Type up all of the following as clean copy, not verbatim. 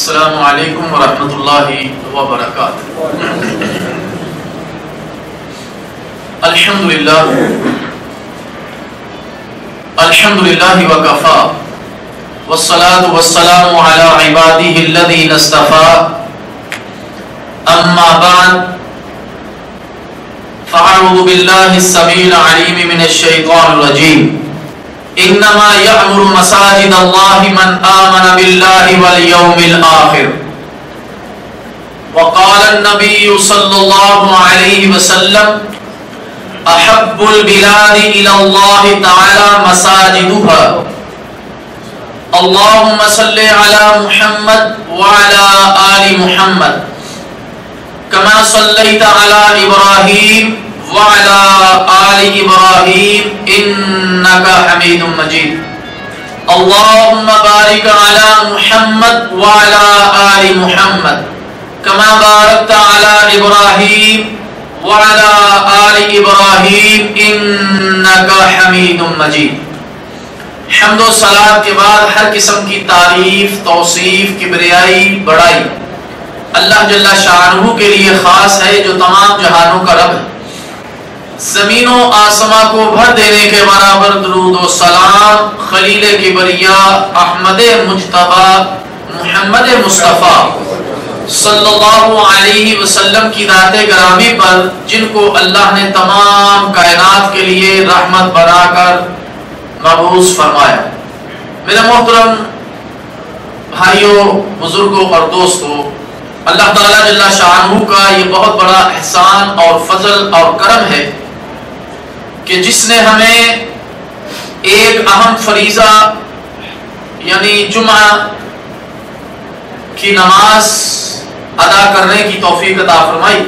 السلام علیکم ورحمۃ اللہ وبرکاتہ۔ الحمدللہ وکفا والصلاة والسلام علی عبادہ الذین اصطفیٰ، اما بعد فاعوذ باللہ السمیع العلیم من الشیطان الرجیم۔ انما یعمر مساجد اللہ من آمن باللہ والیوم الآخر، وقال النبی صلی اللہ علیہ وسلم احب البلاد الی اللہ تعالی مساجدها، اللہم صلی علی محمد وعلی آل محمد کما صلیت علی ابراہیم وعلى آل إبراهيم إنك حميد مجيد، اللهم بارك على محمد وعلى آل محمد كما باركت على إبراهيم وعلى آل إبراهيم إنك حميد مجيد۔ حمد و صلاة کے بعد ہر قسم کی تعریف، توصیف، کبریائی، بڑائی اللہ جل شانہ کے لیے خاص ہے، جو تمام جہانوں کا رب ہے۔ زمین و آسمان کو بھر دینے کے برابر درود و سلام خلیل کبریا احمد مجتبی محمد مصطفیٰ صلی اللہ علیہ وسلم کی ذات گرامی پر، جن کو اللہ نے تمام کائنات کے لیے رحمت بنا کر مبعوث فرمایا۔ میرے محترم بھائیوں، بزرگوں اور دوستوں، اللہ تعالیٰ جل شانہ کا یہ بہت بڑا احسان اور فضل اور کرم ہے کہ جس نے ہمیں ایک اہم فریضہ یعنی جمعہ کی نماز ادا کرنے کی توفیق عطا فرمائی،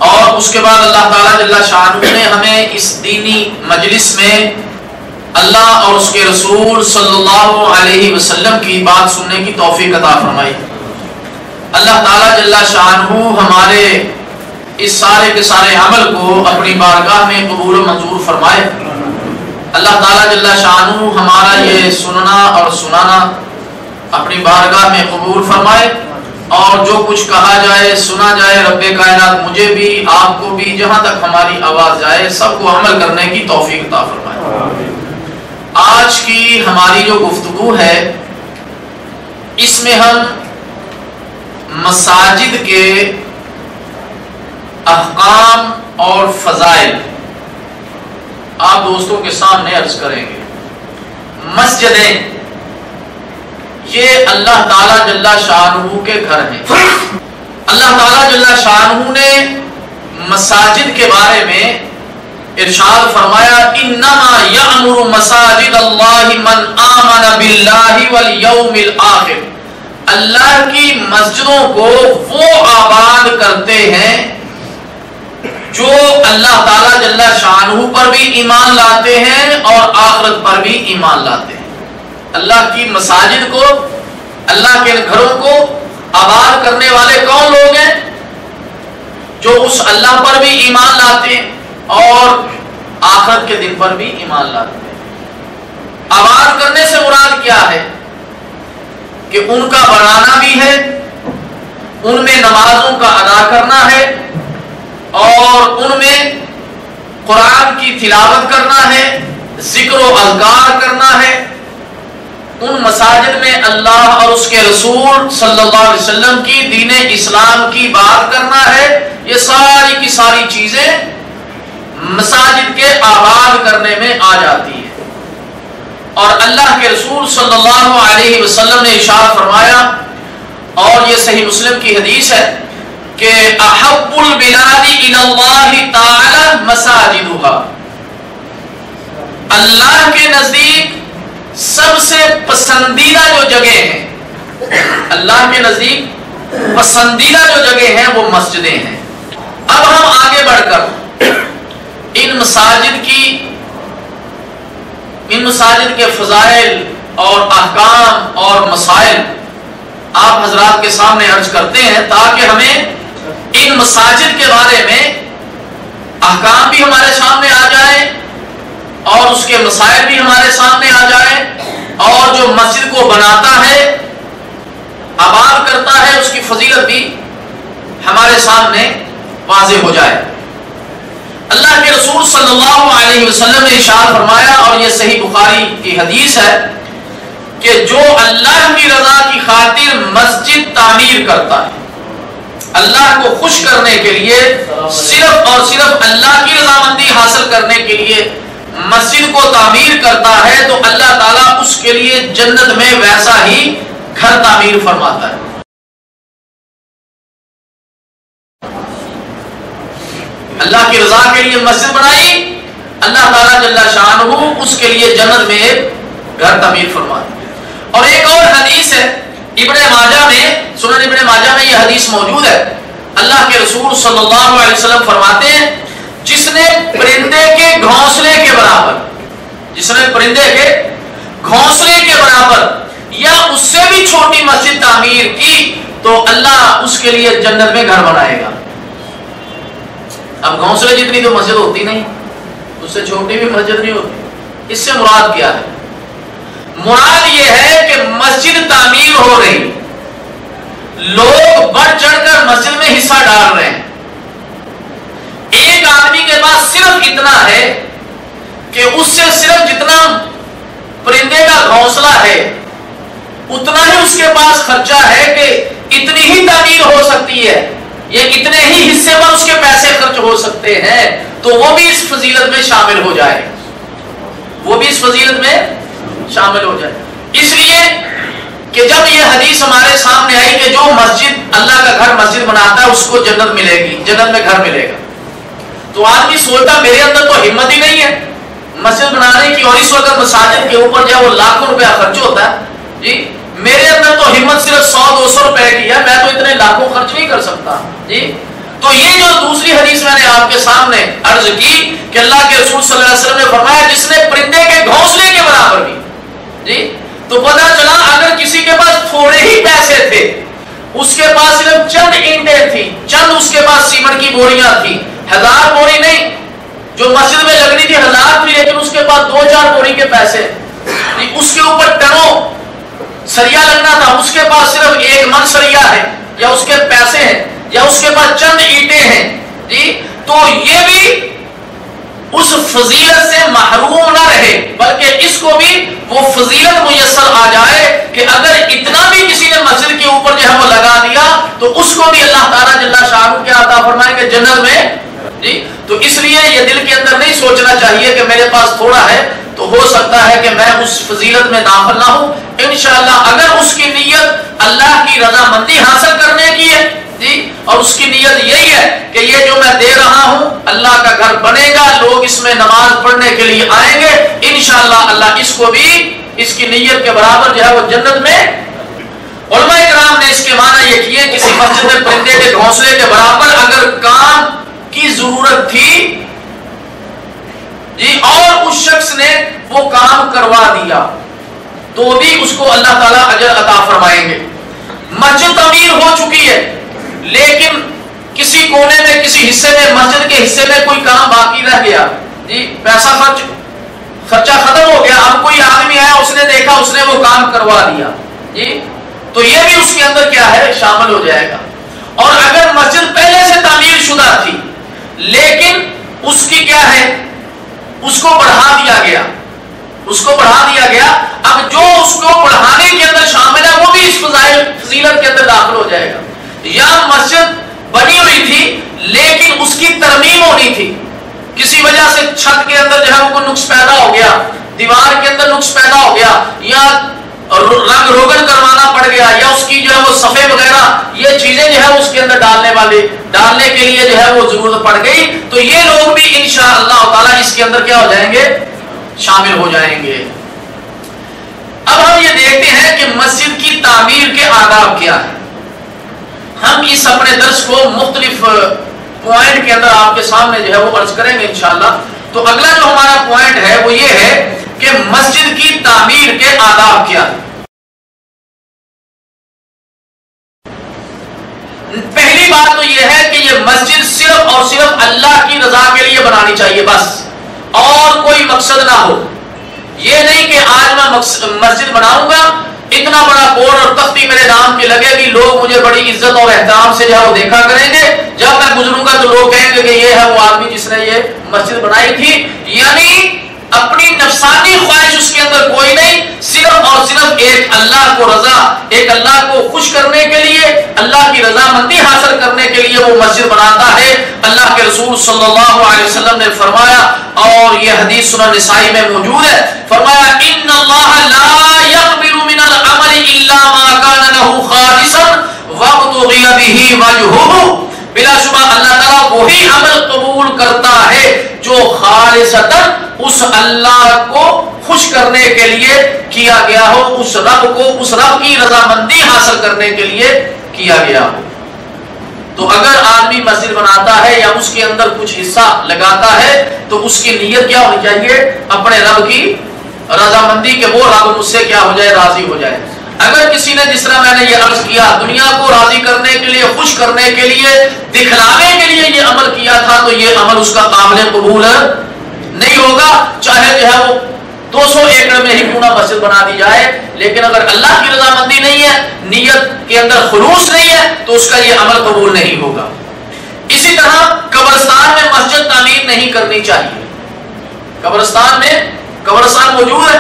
اور اس کے بعد اللہ تعالیٰ جل شانہ نے ہمیں اس دینی مجلس میں اللہ اور اس کے رسول صلی اللہ علیہ وسلم کی بات سننے کی توفیق عطا فرمائی۔ اللہ تعالیٰ جل شانہ ہمارے اس سارے کے سارے عمل کو اپنی بارگاہ میں قبول و منظور فرمائے۔ اللہ تعالیٰ جل شانہ ہمارا یہ سننا اور سنانا اپنی بارگاہ میں قبول فرمائے، اور جو کچھ کہا جائے، سنا جائے، رب کائنات مجھے بھی، آپ کو بھی، جہاں تک ہماری آواز جائے، سب کو عمل کرنے کی توفیق عطا فرمائے۔ آج کی ہماری جو گفتگو ہے، اس میں ہم مساجد کے احکام اور فضائل آپ دوستوں کے سامنے عرض کریں گے۔ مسجدیں یہ اللہ تعالیٰ جل شانہ کے گھر ہیں۔ اللہ تعالیٰ جل شانہ نے مساجد کے بارے میں ارشاد فرمایا، انما یعمر مساجد اللہ من آمن باللہ والیوم الآخر، اللہ کی مسجدوں کو وہ آباد کرتے ہیں جو اللہ تعالیٰ جل شانہ پر بھی ایمان لاتے ہیں اور آخرت پر بھی ایمان لاتے ہیں۔ اللہ کی مساجد کو، اللہ کے گھروں کو آباد کرنے والے کون لوگ ہیں؟ جو اس اللہ پر بھی ایمان لاتے ہیں اور آخرت کے دن پر بھی ایمان لاتے ہیں۔ آباد کرنے سے مراد کیا ہے؟ کہ ان کا بنانا بھی ہے، ان میں نمازوں کا ادا کرنا ہے، اور ان میں قرآن کی تلاوت کرنا ہے، ذکر و اذکار کرنا ہے، ان مساجد میں اللہ اور اس کے رسول صلی اللہ علیہ وسلم کی دین اسلام کی بات کرنا ہے۔ یہ ساری کی ساری چیزیں مساجد کے آباد کرنے میں آ جاتی ہیں۔ اور اللہ کے رسول صلی اللہ علیہ وسلم نے ارشاد فرمایا، اور یہ صحیح مسلم کی حدیث ہے، کہ احب البلاد الی اللہ تعالی مساجدها، اللہ کے نزدیک سب سے پسندیدہ جو جگہ ہیں، اللہ کے نزدیک پسندیدہ جو جگہ ہیں وہ مسجدیں ہیں۔ اب ہم آگے بڑھ کر ان مساجد کے فضائل اور احکام اور مسائل آپ حضرات کے سامنے عرض کرتے ہیں، تاکہ ہمیں ان مساجد کے بارے میں احکام بھی ہمارے سامنے آ جائیں اور اس کے مسائل بھی ہمارے سامنے آ جائیں، اور جو مسجد کو بناتا ہے آباد کرتا ہے اس کی فضیلت بھی ہمارے سامنے واضح ہو جائے۔ اللہ کے رسول صلی اللہ علیہ وسلم نے ارشاد فرمایا، اور یہ صحیح بخاری کی حدیث ہے، کہ جو اللہ کی رضا کی خاطر مسجد تعمیر کرتا ہے، اللہ کو خوش کرنے کے لیے، صرف اور صرف اللہ کی رضامندی حاصل کرنے کے لیے مسجد کو تعمیر کرتا ہے، تو اللہ تعالیٰ اس کے لیے جنت میں ویسا ہی گھر تعمیر فرماتا ہے۔ اللہ کی رضا کے لیے مسجد بنائی، اللہ تعالیٰ جل شانہ اس کے لیے جنت میں ایک گھر تعمیر فرماتا ہے۔ اور ایک اور حدیث ہے ابن ماجہ میں، سنن ابن ماجہ میں یہ حدیث موجود ہے، اللہ کے رسول صلی اللہ علیہ وسلم فرماتے ہیں، جس نے پرندے کے گھونسلے کے برابر، جس نے پرندے کے گھونسلے کے برابر یا اس سے بھی چھوٹی مسجد تعمیر کی، تو اللہ اس کے لیے جنت میں گھر بنائے گا۔ اب گھونسلے جتنی تو مسجد ہوتی نہیں، اس سے چھوٹی بھی مسجد نہیں ہوتی۔ اس سے مراد کیا ہے؟ مراد یہ ہے کہ مسجد تعمیر ہو رہی، لوگ بڑھ چڑھ کر مسجد میں حصہ ڈال رہے ہیں، ایک آدمی کے پاس صرف اتنا ہے کہ اس سے صرف جتنا پرندے کا گھونسلہ ہے اتنا ہی اس کے پاس خرچہ ہے، کہ اتنی ہی تعمیر ہو سکتی ہے، یہ اتنے ہی حصے پر اس کے پیسے خرچ ہو سکتے ہیں، تو وہ بھی اس فضیلت میں شامل ہو جائے، وہ بھی اس فضیلت میں شامل ہو جائے۔ اس لیے کہ جب یہ حدیث ہمارے سامنے آئی کہ جو مسجد اللہ کا گھر مسجد بناتا ہے اس کو جنت ملے گی، جنت میں گھر ملے گا، تو آدمی سوچتا میرے اندر تو ہمت ہی نہیں ہے مسجد بنانے کی، اور اس وقت مساجد کے اوپر جو وہ لاکھوں روپیہ خرچ ہوتا ہے، جی میرے اندر تو ہمت صرف 100-200 روپے کی ہے، میں تو اتنے لاکھوں خرچ نہیں کر سکتا، جی۔ تو یہ جو دوسری حدیث میں نے آپ کے سامنے عرض کی کہ اللہ کے رسول صلی اللہ علیہ وسلم نے فرمایا جس نے پرندے کے گھونسلے کے برابر بھی، جی، تو پتہ چلا اگر کسی کے پاس تھوڑے ہی پیسے تھے، اس کے پاس صرف چند اینٹیں تھی، چند اس کے پاس سیمنٹ کی بوریاں تھی، 1000 بوری نہیں، جو مسجد میں لگنی تھی 1000 تھی، لیکن اس کے پاس 2-4 بوری کے پیسے، اس کے اوپر ٹنوں سریا لگنا تھا، اس کے پاس صرف 1 من سریا ہے، یا اس کے پیسے ہیں، یا اس کے پاس چند اینٹیں ہیں، جی، تو یہ بھی اس فضیلت سے محروم نہ رہے، بلکہ اس کو بھی وہ فضیلت میسر آ جائے کہ اگر اتنا بھی کسی نے مسجد کے اوپر جو ہے وہ لگا دیا تو اس کو بھی اللہ تعالیٰ جل شانہ کیا عطا فرمائے کہ جنت میں، جی۔ تو اس لیے یہ دل کے اندر نہیں سوچنا چاہیے کہ میرے پاس تھوڑا ہے تو ہو سکتا ہے کہ میں اس فضیلت میں داخل نہ ہوں۔ انشاءاللہ اگر اس کی نیت اللہ کی رضامندی حاصل کرنے کی ہے، جی، اور اس کی نیت یہی ہے کہ یہ جو میں دے رہا ہوں اللہ کا گھر بنے گا، لوگ اس میں نماز پڑھنے کے لیے آئیں گے، انشاءاللہ اللہ اس کو بھی اس کی نیت کے برابر جو ہے وہ جنت میں۔ علماء کرام نے اس کے معنی یہ کیے کسی مسجد میں پرندے کے گھونسلے کے برابر اگر کام کی ضرورت تھی، جی، اور اس شخص نے وہ کام کروا دیا تو بھی اس کو اللہ تعالیٰ اجر عطا فرمائیں گے۔ مسجد تعمیر ہو چکی ہے لیکن کسی کونے میں کسی حصے میں مسجد کے حصے میں کوئی کام باقی رہ گیا، جی، پیسہ خرچہ ختم ہو گیا، اب کوئی آدمی آیا اس نے دیکھا اس نے وہ کام کروا دیا، جی، تو یہ بھی اس کے اندر کیا ہے شامل ہو جائے گا۔ اور اگر مسجد پہلے سے تعمیر شدہ تھی لیکن اس کی کیا ہے اس کو بڑھا دیا گیا، اس کو بڑھا دیا گیا، اب جو اس کو بڑھانے کے اندر شامل ہے وہ بھی اس فضیلت کے اندر داخل ہو جائے گا۔ یا مسجد بنی ہوئی تھی لیکن اس کی ترمیم ہونی تھی، کسی وجہ سے چھت کے اندر جو ہے وہ نقص پیدا ہو گیا، دیوار کے اندر نقص پیدا ہو گیا، یا رنگ روگن کروانا پڑ گیا، یا اس کی جو ہے وہ صفے وغیرہ یہ چیزیں جو ہے اس کے اندر ڈالنے کے لیے جو ہے وہ ضرورت پڑ گئی، تو یہ لوگ بھی انشاءاللہ تعالیٰ اس کے اندر کیا ہو جائیں گے شامل ہو جائیں گے۔ اب ہم یہ دیکھتے ہیں کہ مسجد کی تعمیر کے آداب کیا ہیں۔ ہم اس اپنے درس کو مختلف پوائنٹ کے اندر آپ کے سامنے جو ہے وہ عرض کریں گے انشاءاللہ۔ تو اگلا جو ہمارا پوائنٹ ہے وہ یہ ہے کہ مسجد کی تعمیر کے آداب کیا ہیں۔ پہلی بات تو یہ ہے کہ یہ مسجد صرف اور صرف اللہ کی رضا کے لیے بنانی چاہیے بس، اور کوئی مقصد نہ ہو۔ یہ نہیں کہ آج میں مسجد بناؤں گا اتنا بڑا بورڈ اور تختی میرے نام کی لگے گی، لوگ مجھے بڑی عزت اور احترام سے جو ہے وہ دیکھا کریں گے، جب میں گزروں گا تو لوگ کہیں گے کہ یہ ہے وہ آدمی جس نے یہ مسجد بنائی تھی۔ یعنی اپنی نفسانی خواہش اس کے اندر کوئی نہیں، صرف اور صرف ایک اللہ کو رضا، ایک اللہ کو خوش کرنے کے لیے، اللہ کی رضامندی حاصل کرنے کے لیے وہ مسجد بناتا ہے۔ اللہ کے رسول صلی اللہ علیہ وسلم نے فرمایا، اور یہ حدیث سنن نسائی میں موجود ہے، فرمایا ان اللہ لا يقبل من العمل الا ما كان له خالصا وابتغي به وجهه، بلا شبہ اللہ تعالیٰ وہی عمل قبول کرتا ہے جو خالصتاً اس اللہ کو خوش کرنے کے لیے کیا گیا ہو، اس رب کی رضامندی حاصل کرنے کے لیے کیا گیا ہو۔ تو اگر آدمی مسجد بناتا ہے یا اس کے اندر کچھ حصہ لگاتا ہے تو اس کی نیت کیا ہونی چاہیے؟ اپنے رب کی رضامندی کہ وہ رب مجھ سے کیا ہو جائے، راضی ہو جائے۔ اگر کسی نے، جس طرح میں نے یہ عرض کیا، دنیا کو راضی کرنے کے لیے، خوش کرنے کے لیے، دکھلانے کے لیے یہ عمل کیا تھا تو یہ عمل اس کا قابل قبول نہیں ہوگا، چاہے جو ہے وہ 200 ایکڑ میں ہی کیوں نہ مسجد بنا دی جائے، لیکن اگر اللہ کی رضامندی نہیں ہے، نیت کے اندر خلوص نہیں ہے، تو اس کا یہ عمل قبول نہیں ہوگا۔ اسی طرح قبرستان میں مسجد تعمیر نہیں کرنی چاہیے۔ قبرستان موجود ہے،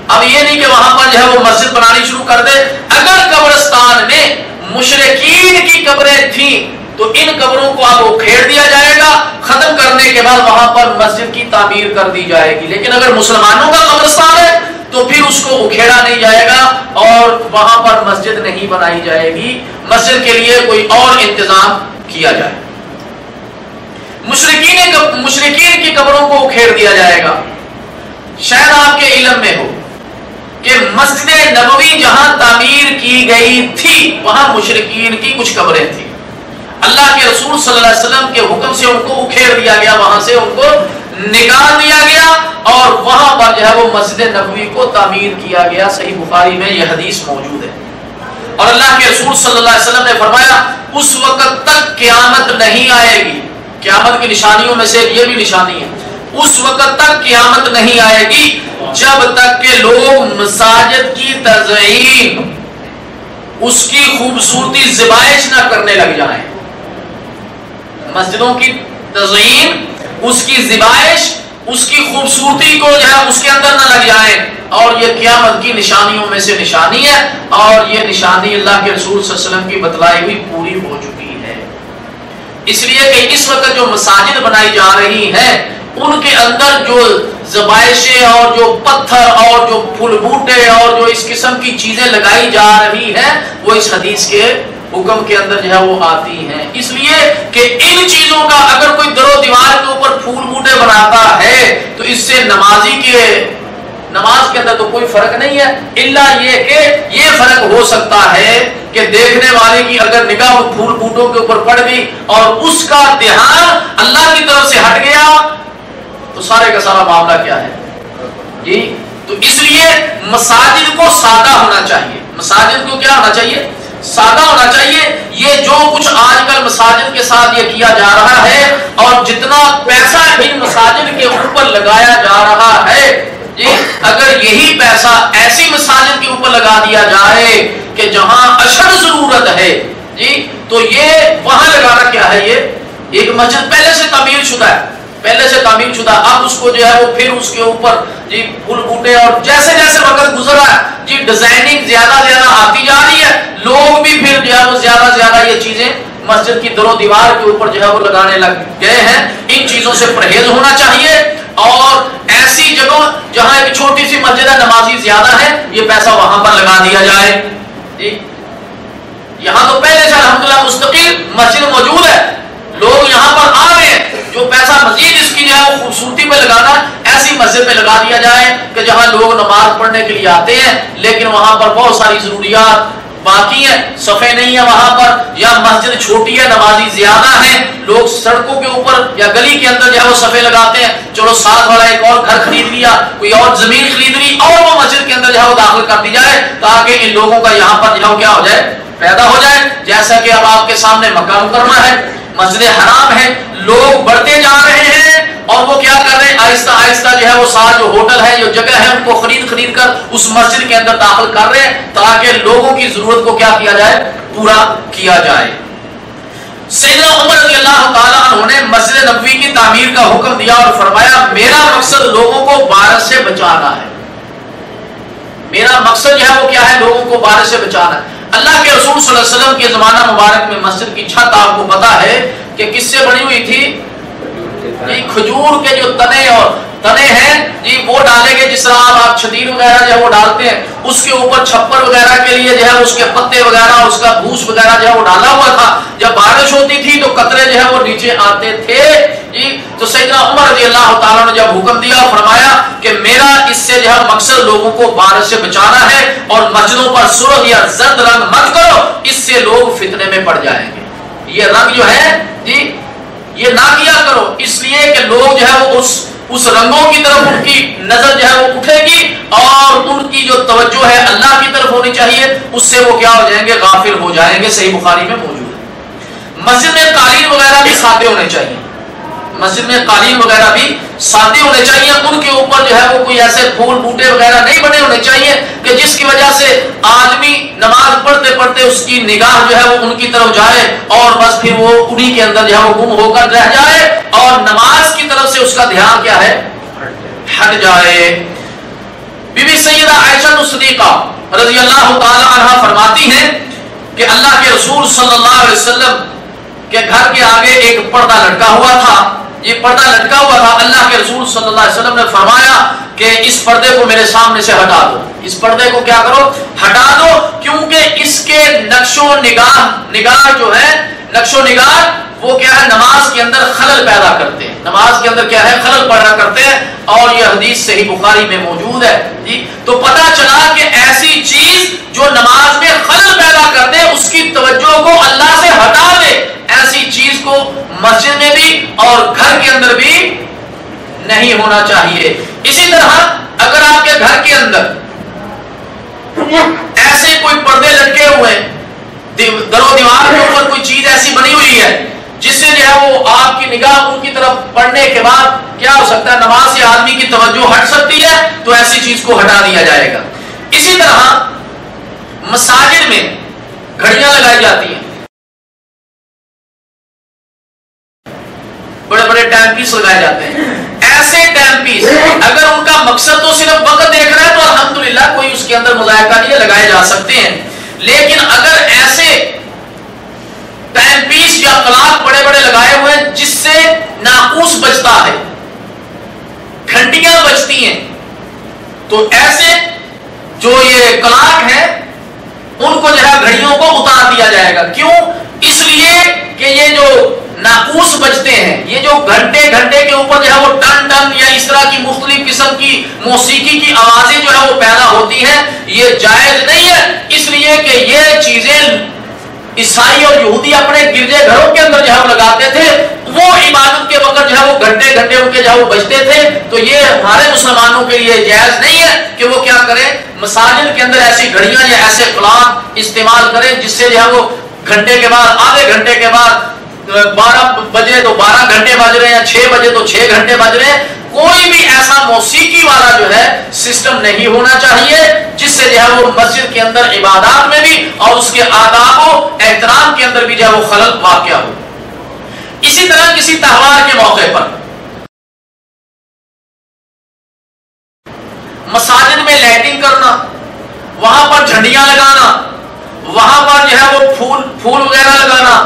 اب یہ نہیں کہ وہاں پر جو ہے وہ مسجد بنانی شروع کر دے۔ اگر قبرستان میں مشرکین کی قبریں تھیں تو ان قبروں کو اب اکھیڑ دیا جائے گا، ختم کرنے کے بعد وہاں پر مسجد کی تعمیر کر دی جائے گی۔ لیکن اگر مسلمانوں کا قبرستان ہے تو پھر اس کو اکھیڑا نہیں جائے گا اور وہاں پر مسجد نہیں بنائی جائے گی، مسجد کے لیے کوئی اور انتظام کیا جائے۔ مشرکین کی قبروں کو اکھیڑ دیا جائے گا۔ شاید آپ کے علم میں ہو کہ مسجد نبوی جہاں تعمیر کی گئی تھی وہاں مشرکین کی کچھ قبریں تھیں، اللہ کے رسول صلی اللہ علیہ وسلم کے حکم سے ان کو اکھیڑ دیا گیا، وہاں سے ان کو نکال دیا گیا اور وہاں پر جو ہے وہ مسجد نبوی کو تعمیر کیا گیا۔ صحیح بخاری میں یہ حدیث موجود ہے۔ اور اللہ کے رسول صلی اللہ علیہ وسلم نے فرمایا اس وقت تک قیامت نہیں آئے گی، قیامت کی نشانیوں میں سے یہ بھی نشانی ہے، اس وقت تک قیامت نہیں آئے گی جب تک کہ لوگ مساجد کی تزئین، اس کی خوبصورتی زبائش نہ کرنے لگ جائیں، مسجدوں کی تزئین، اس کی زبائش، اس کی خوبصورتی کو جو ہے اس کے اندر نہ لگ جائیں، اور یہ قیامت کی نشانیوں میں سے نشانی ہے، اور یہ نشانی اللہ کے رسول صلی اللہ علیہ وسلم کی بتلائی ہوئی پوری ہو چکی ہے۔ اس لیے کہ اس وقت جو مساجد بنائی جا رہی ہیں ان کے اندر جو زبائشیں اور جو پتھر اور جو پھول بوٹے اور جو اس قسم کی چیزیں لگائی جا رہی ہیں وہ اس حدیث کے حکم کے اندر جو ہے وہ آتی ہیں، اس لیے کہ ان چیزوں کا اگر کوئی در و دیوار کے اوپر پھول بوٹے بناتا ہے تو اس سے نماز کے اندر تو کوئی فرق نہیں ہے، الا یہ کہ یہ فرق ہو سکتا ہے کہ دیکھنے والے کی اگر نگاہ پھول بوٹوں کے اوپر پڑ گئی اور اس کا دھیان اللہ کی طرف سے ہٹ گیا تو سارے کا سارا معاملہ کیا ہے جی۔ تو اس لیے مساجد کو سادہ ہونا چاہیے، مساجد کو کیا ہونا چاہیے؟ سادہ ہونا چاہیے۔ یہ جو کچھ آج کل مساجد کے ساتھ یہ کیا جا رہا ہے اور جتنا پیسہ ان مساجد کے اوپر لگایا جا رہا ہے جی، اگر یہی پیسہ ایسی مساجد کے اوپر لگا دیا جائے کہ جہاں اشد ضرورت ہے جی، تو یہ وہاں لگانا کیا ہے؟ یہ ایک مسجد پہلے سے تعمیر شدہ ہے، پہلے سے تعمیر شدہ، اب اس کو جو ہے وہ پھر اس کے اوپر جی پھول بوٹے اور جیسے جیسے وقت گزر رہا ہے جی ڈیزائننگ زیادہ آتی جا رہی ہے، لوگ بھی پھر جو ہے وہ زیادہ یہ چیزیں مسجد کی در و دیوار کے اوپر جو ہے وہ لگانے لگ گئے ہیں۔ ان چیزوں سے پرہیز ہونا چاہیے، اور ایسی جگہ جہاں ایک چھوٹی سی مسجد ہے، نمازی زیادہ ہے، یہ پیسہ وہاں پر لگا دیا جائے جی۔ یہاں تو پہلے سے الحمدللہ مستقل مسجد موجود ہے، لوگ یہاں پر آ رہے ہیں، جو پیسہ مزید اس کی جو ہے وہ خوبصورتی پہ لگانا ایسی مسجد پہ لگا دیا جائے کہ جہاں لوگ نماز پڑھنے کے لیے آتے ہیں لیکن وہاں پر بہت ساری ضروریات باقی ہیں، صفے نہیں ہے وہاں پر، یا مسجد چھوٹی ہے، نمازی زیادہ ہیں، لوگ سڑکوں کے اوپر یا گلی کے اندر جو ہے وہ صفے لگاتے ہیں، چلو ساتھ والا ایک اور گھر خرید لیا، کوئی اور زمین خرید لی اور وہ مسجد کے اندر جو ہے وہ داخل کر دی جائے تاکہ ان لوگوں کا یہاں پر جو کیا ہو جائے، پیدا ہو جائے۔ جیسا کہ اب آپ کے سامنے مکہ مکرمہ ہے، مسجد حرام ہے، لوگ بڑھتے جا رہے ہیں اور وہ کیا کر رہے ہیں آہستہ آہستہ جو ہے وہ سارا جو ہوٹل ہے جو جگہ ہے ان کو خرید کر اس مسجد کے اندر داخل کر رہے ہیں تاکہ لوگوں کی ضرورت کو کیا کیا جائے پورا کیا جائے۔ سیدنا عمر رضی اللہ تعالیٰ عنہ نے مسجد نبوی کی تعمیر کا حکم دیا اور فرمایا میرا مقصد لوگوں کو بارش سے بچانا ہے، میرا مقصد جو ہے وہ کیا ہے لوگوں کو بارش سے بچانا ہے۔ اللہ کے رسول صلی اللہ علیہ وسلم کے زمانہ مبارک میں مسجد کی چھت آپ کو پتا ہے کہ کس سے بنی ہوئی تھی؟ جی کھجور کے جو تنے ہیں جی وہ ڈالے گئے، جس طرح آپ چھتیر وغیرہ جو ہے وہ ڈالتے ہیں، اس کے اوپر چھپر وغیرہ کے لیے جو ہے اس کے پتے وغیرہ اس کا بھوس وغیرہ جو ہے وہ ڈالا ہوا تھا۔ جب بارش ہوتی تھی تو قطرے جو ہے وہ نیچے آتے تھے جی۔ تو سیدنا عمر رضی اللہ تعالیٰ نے جب حکم دیا فرمایا کہ میرا اس سے جو ہے مقصد لوگوں کو بارش سے بچانا ہے اور مسجدوں پر سرخ یا زرد رنگ مت کرو، اس سے لوگ فتنے میں پڑ جائیں گے۔ یہ رنگ جو ہے جی یہ نہ کیا کرو، اس لیے کہ لوگ جو ہے وہ اس رنگوں کی طرف ان کی نظر جو ہے وہ اٹھے گی اور ان کی جو توجہ ہے اللہ کی طرف ہونی چاہیے، اس سے وہ کیا ہو جائیں گے غافل ہو جائیں گے۔ صحیح بخاری میں موجود ہے۔ مسجد میں قالین وغیرہ بھی سادے ہونے چاہیے، مسجد میں قالین وغیرہ بھی سادے ہونے چاہیے، ان کے اوپر جو ہے وہ کوئی ایسے پھول بوٹے وغیرہ نہیں بنے ہونے چاہیے کہ جس کی وجہ سے آدمی نماز پڑھتے پڑھتے اس کی نگاہ جو ہے وہ ان کی طرف جائے اور بس پھر وہ انہی کے اندر جو ہے وہ گم ہو کر رہ جائے اور نماز کی طرف سے اس کا دھیان کیا ہے ہٹ جائے۔ بی بی سیدہ عائشہ صدیقہ رضی اللہ تعالی عنہا فرماتی ہیں کہ اللہ کے رسول صلی اللہ علیہ وسلم کے گھر کے آگے ایک پردہ لٹکا ہوا تھا، یہ پردہ لٹکا ہوا تھا، اللہ کے رسول صلی اللہ علیہ وسلم نے فرمایا کہ اس پردے کو میرے سامنے سے ہٹا دو، اس پردے کو کیا کرو ہٹا دو، کیونکہ اس کے نقش و نگاہ جو ہے نقش و نگاہ وہ کیا ہے نماز کے اندر خلل پیدا کرتے ہیں، نماز کے اندر کیا ہے خلل پیدا کرتے ہیں، اور یہ حدیث صحیح بخاری میں موجود ہے جی۔ تو پتہ چلا کہ ایسی چیز جو نماز میں خلل پیدا کرتے ہیں اس کی توجہ کو اللہ سے ہٹا دے، ایسی چیز کو مسجد میں بھی اور گھر کے اندر بھی نہیں ہونا چاہیے۔ اسی طرح اگر آپ کے گھر کے اندر ایسے کوئی پردے لٹکے ہوئے ہیں، در و دیوار کے اوپر کوئی چیز ایسی بنی ہوئی ہے جس سے جو ہے وہ آپ کی نگاہ ان کی طرف پڑنے کے بعد کیا ہو سکتا ہے نماز سے آدمی کی توجہ ہٹ سکتی ہے، تو ایسی چیز کو ہٹا دیا جائے گا۔ اسی طرح مساجد میں گھڑیاں لگائی جاتی ہیں، بڑے بڑے ٹائم پیس لگائے جاتے ہیں، ایسے ٹائم پیس اگر ان کا مقصد تو صرف وقت دیکھ رہا ہے تو الحمدللہ کوئی اس کے اندر مذائقہ نہیں ہے، لگائے جا سکتے ہیں، لیکن اگر ایسے ٹائم پیس یا کلاک بڑے بڑے لگائے ہوئے ہیں جس سے ناقوس بجتا ہے، گھنٹیاں بجتی ہیں، تو ایسے جو یہ کلاک ہیں ان کو جو ہے گھڑیوں کو اتار دیا جائے گا۔ کیوں؟ اس لیے کہ یہ جو ناقوس بجتے ہیں، یہ جو گھنٹے کے اوپر جو ہے وہ ٹن ٹن یا اس طرح کی مختلف قسم کی موسیقی کی آوازیں جو ہے وہ پیدا ہوتی ہیں، یہ جائز نہیں ہے، اس لیے کہ یہ چیزیں عیسائی اور یہودی اپنے گرجے گھروں کے اندر جو ہے وہ لگاتے تھے، وہ عبادت کے وقت جو ہے وہ گھنٹے ان کے جو ہے وہ بجتے تھے، تو یہ ہمارے مسلمانوں کے لیے جائز نہیں ہے کہ وہ کیا کریں مساجد کے اندر ایسی گھڑیاں یا ایسے کلاک استعمال کریں جس سے جو ہے وہ گھنٹے کے بعد آدھے گھنٹے کے بعد 12 بجے تو 12 گھنٹے بج رہے ہیں، 6 بجے تو 6 گھنٹے بج رہے ہیں، کوئی بھی ایسا موسیقی والا جو ہے سسٹم نہیں ہونا چاہیے جس سے جو ہے وہ مسجد کے اندر عبادات میں بھی اور اس کے آداب و احترام کے اندر بھی جو ہے وہ خلل واقع ہو۔ اسی طرح کسی تہوار کے موقع پر مساجد میں لائٹنگ کرنا، وہاں پر جھنڈیاں لگانا، وہاں پر جو ہے وہ پھول وغیرہ لگانا،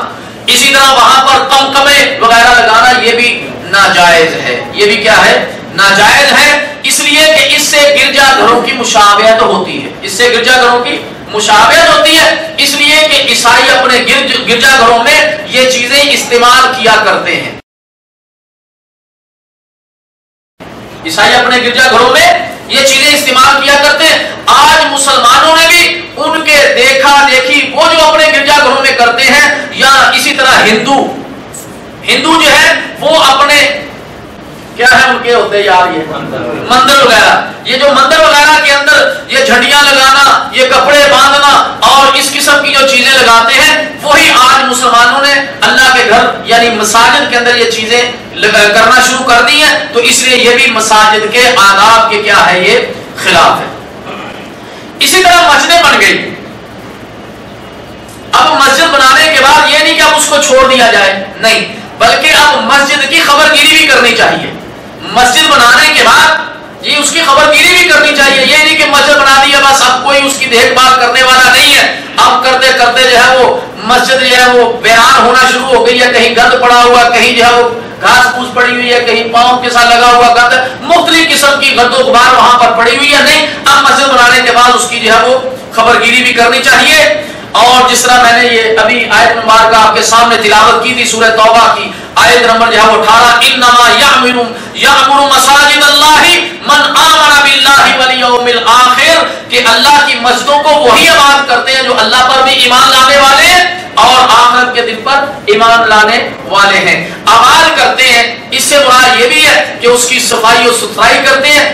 اسی طرح وہاں پر قمقمے وغیرہ لگانا، یہ بھی ناجائز ہے، یہ بھی کیا ہے ناجائز ہے، اس لیے کہ اس سے گرجا گھروں کی مشابہت ہوتی ہے، اس سے گرجا گھروں کی مشابہت ہوتی ہے، اس لیے کہ عیسائی اپنے گرجا گھروں میں یہ چیزیں استعمال کیا کرتے ہیں، عیسائی اپنے گرجا گھروں میں یہ چیزیں استعمال کیا کرتے ہیں۔ آج مسلمانوں نے بھی ان کے دیکھا دیکھی وہ جو اپنے گرجا گھروں میں کرتے ہیں، یا اسی طرح ہندو جو ہے وہ اپنے کیا ہے ان کے ہوتے یار یہ مندر وغیرہ، یہ جو مندر وغیرہ کے اندر یہ جھنڈیاں لگانا، یہ کپڑے باندھنا اور اس قسم کی جو چیزیں لگاتے ہیں، وہی آج مسلمانوں نے اللہ کے گھر یعنی مساجد کے اندر یہ چیزیں کرنا شروع کر دی ہیں، تو اس لیے یہ بھی مساجد کے آداب کے کیا ہے، یہ خلاف ہے۔ اسی طرح مسجدیں بن گئی، اب مسجد بنانے کے بعد یہ نہیں کہ اب اس کو چھوڑ دیا جائے، نہیں، بلکہ اب مسجد کی خبر گیری بھی کرنی چاہیے۔ مسجد بنانے کے بعد جی اس کی خبر گیری بھی کرنی چاہیے، یہ نہیں کہ مسجد بنا دی ہے بس اب کوئی اس کی دیکھ بھال کرنے والا نہیں ہے، اب کرتے کرتے جو ہے وہ مسجد جو ہے وہ ویران ہونا شروع ہو گئی ہے، کہیں گند پڑا ہوا، کہیں جو ہے وہ گھاس پھوس پڑی ہوئی ہے، کہیں پاؤں کے ساتھ لگا ہوا گند، مختلف قسم کی گند و غبار وہاں پر پڑی ہوئی ہے، نہیں، اب مسجد بنانے کے بعد اس کی جو ہے وہ خبر گیری بھی کرنی چاہیے۔ اور جس طرح میں نے یہ ابھی آیت مبارکہ آپ کے سامنے تلاوت کی تھی سورہ توبہ کی آیت نمبر جو ہے وہ 18، انما یعمر مساجد اللہ من آمن باللہ والیوم الآخر، کہ اللہ کی مسجدوں کو وہی آباد کرتے ہیں جو اللہ پر بھی ایمان لانے والے ہیں اور آخرت کے دن پر ایمان لانے والے ہیں، آباد کرتے ہیں۔ اس سے مراد یہ بھی ہے کہ اس کی صفائی و ستھرائی کرتے ہیں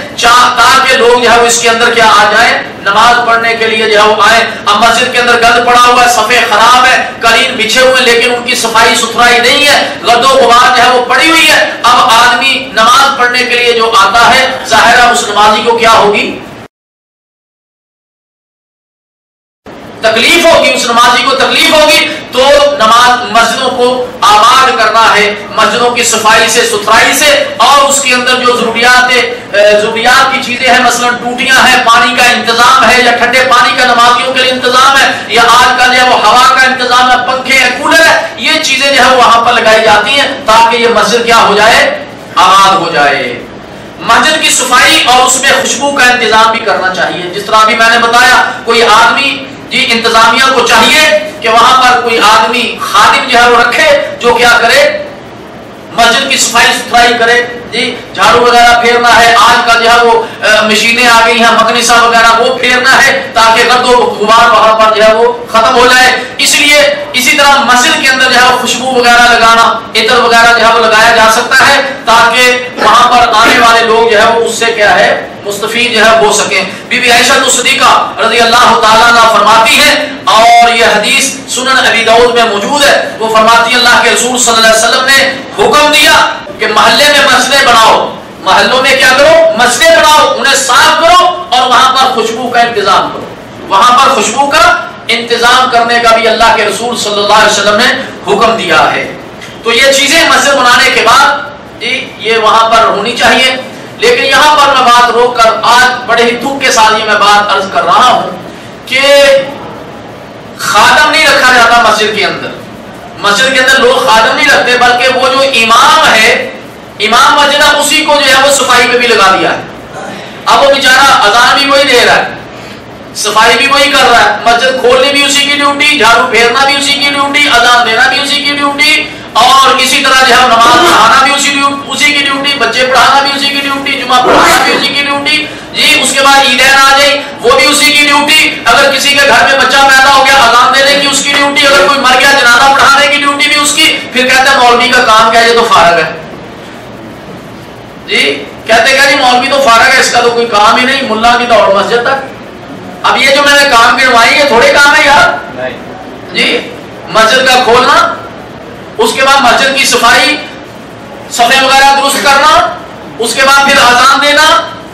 تاکہ لوگ جو ہے وہ اس کے اندر کیا آ جائیں، نماز پڑھنے کے لیے جو ہے وہ آئیں۔ اب مسجد کے اندر گند پڑا ہوا ہے، صفحے خراب ہے، قالین بچھے ہوئے لیکن ان کی صفائی ستھرائی نہیں ہے، گند و غبار جو ہے وہ پڑی ہوئی ہے، اب آدمی نماز پڑھنے کے لیے جو آتا ہے ظاہر ہے اس نمازی کو کیا ہوگی، تکلیف ہوگی، اس نمازی کو تکلیف ہوگی۔ تو نماز مسجدوں کو آباد کرنا ہے، مسجدوں کی صفائی سے ستھرائی سے، اور اس کے اندر جو ضروریات کی چیزیں ہیں، مثلا ٹوٹیاں ہیں، پانی کا انتظام ہے، یا ٹھنڈے پانی کا نمازیوں کے لیے انتظام ہے، یا آج کل جو ہے وہ ہوا کا انتظام ہے، پنکھے ہیں، کولر ہے، یہ چیزیں جو ہے وہاں پر لگائی جاتی ہیں تاکہ یہ مسجد کیا ہو جائے، آباد ہو جائے۔ مسجد کی صفائی اور اس میں خوشبو کا انتظام بھی کرنا چاہیے، جس طرح ابھی میں نے بتایا، کوئی آدمی جی انتظامیہ کو چاہیے کہ وہاں پر کوئی آدمی خادم جو ہے وہ رکھے جو کیا کرے، مسجد کی صفائی ستھرائی کرے، جی جھاڑو وغیرہ پھیرنا ہے، آج کل جو ہے وہ مشینیں آ گئی ہیں، مکنیسہ وغیرہ وہ پھیرنا ہے تاکہ گند و غبار وہاں پر جو ہے وہ ختم ہو جائے۔ اس لیے اسی طرح مسجد کے اندر جو ہے وہ خوشبو وغیرہ لگانا، عطر وغیرہ جو ہے وہ لگایا جا سکتا ہے تاکہ وہاں پر آنے والے لوگ جو ہے وہ اس سے کیا ہے مستفید جو ہے ہو سکیں۔ بی بی عائشہ صدیقہ رضی اللہ تعالیٰ عنہ فرماتی ہیں، اور یہ حدیث سنن ابی داؤد میں موجود ہے، وہ فرماتی ہیں اللہ کے رسول صلی اللہ علیہ وسلم نے حکم دیا کہ محلے میں مسجدیں بناؤ، محلوں میں کیا کرو، مسجدیں بناؤ، انہیں صاف کرو اور وہاں پر خوشبو کا انتظام کرو، وہاں پر خوشبو کا انتظام کرنے کا بھی اللہ کے رسول صلی اللہ علیہ وسلم نے حکم دیا ہے۔ تو یہ چیزیں مسجد بنانے کے بعد یہ وہاں پر ہونی چاہیے۔ لیکن یہاں پر میں بات روک کر آج بڑے ہی دکھ کے ساتھ یہ میں بات عرض کر رہا ہوں کہ خادم نہیں رکھا جاتا مسجد کے اندر، مسجد کے اندر لوگ خادم نہیں رکھتے، بلکہ وہ جو امام ہے، امام مسجد، اسی کو جو ہے وہ صفائی پہ بھی لگا دیا ہے۔ اب وہ بیچارہ اذان بھی وہی دے رہا ہے، صفائی بھی وہی کر رہا ہے، مسجد کھولنی بھی اسی کی ڈیوٹی، جھاڑو پھیرنا بھی اسی کی ڈیوٹی، اذان دینا بھی اسی کی ڈیوٹی، اور اسی طرح جو ہے نماز پڑھانا بھی اسی کی ڈیوٹی، بچے پڑھانا بھی اسی کی ڈیوٹی، جمعہ پڑھانا بھی اسی کی ڈیوٹی، جی اس کے بعد عیدین آ جائیں وہ بھی اسی کی ڈیوٹی، اگر کسی کے گھر میں بچہ پیدا ہو گیا اذان دینے کی اس کی ڈیوٹی، اگر کوئی مر گیا جنازہ پڑھانے کی ڈیوٹی بھی اس کی، پھر کہتے ہیں مولوی کا کام کیا ہے، یہ تو فارغ ہے، جی کہتے ہیں جی مولوی تو فارغ ہے، اس کا تو کوئی کام ہی نہیں، ملا کی دوڑ مسجد تک۔ اب یہ جو میں نے کام گنوائی یہ تھوڑے کام ہے یار، جی مسجد کا کھولنا، اس کے بعد مسجد کی صفائی، صفحے وغیرہ درست کرنا، اس کے بعد پھر اذان دینا،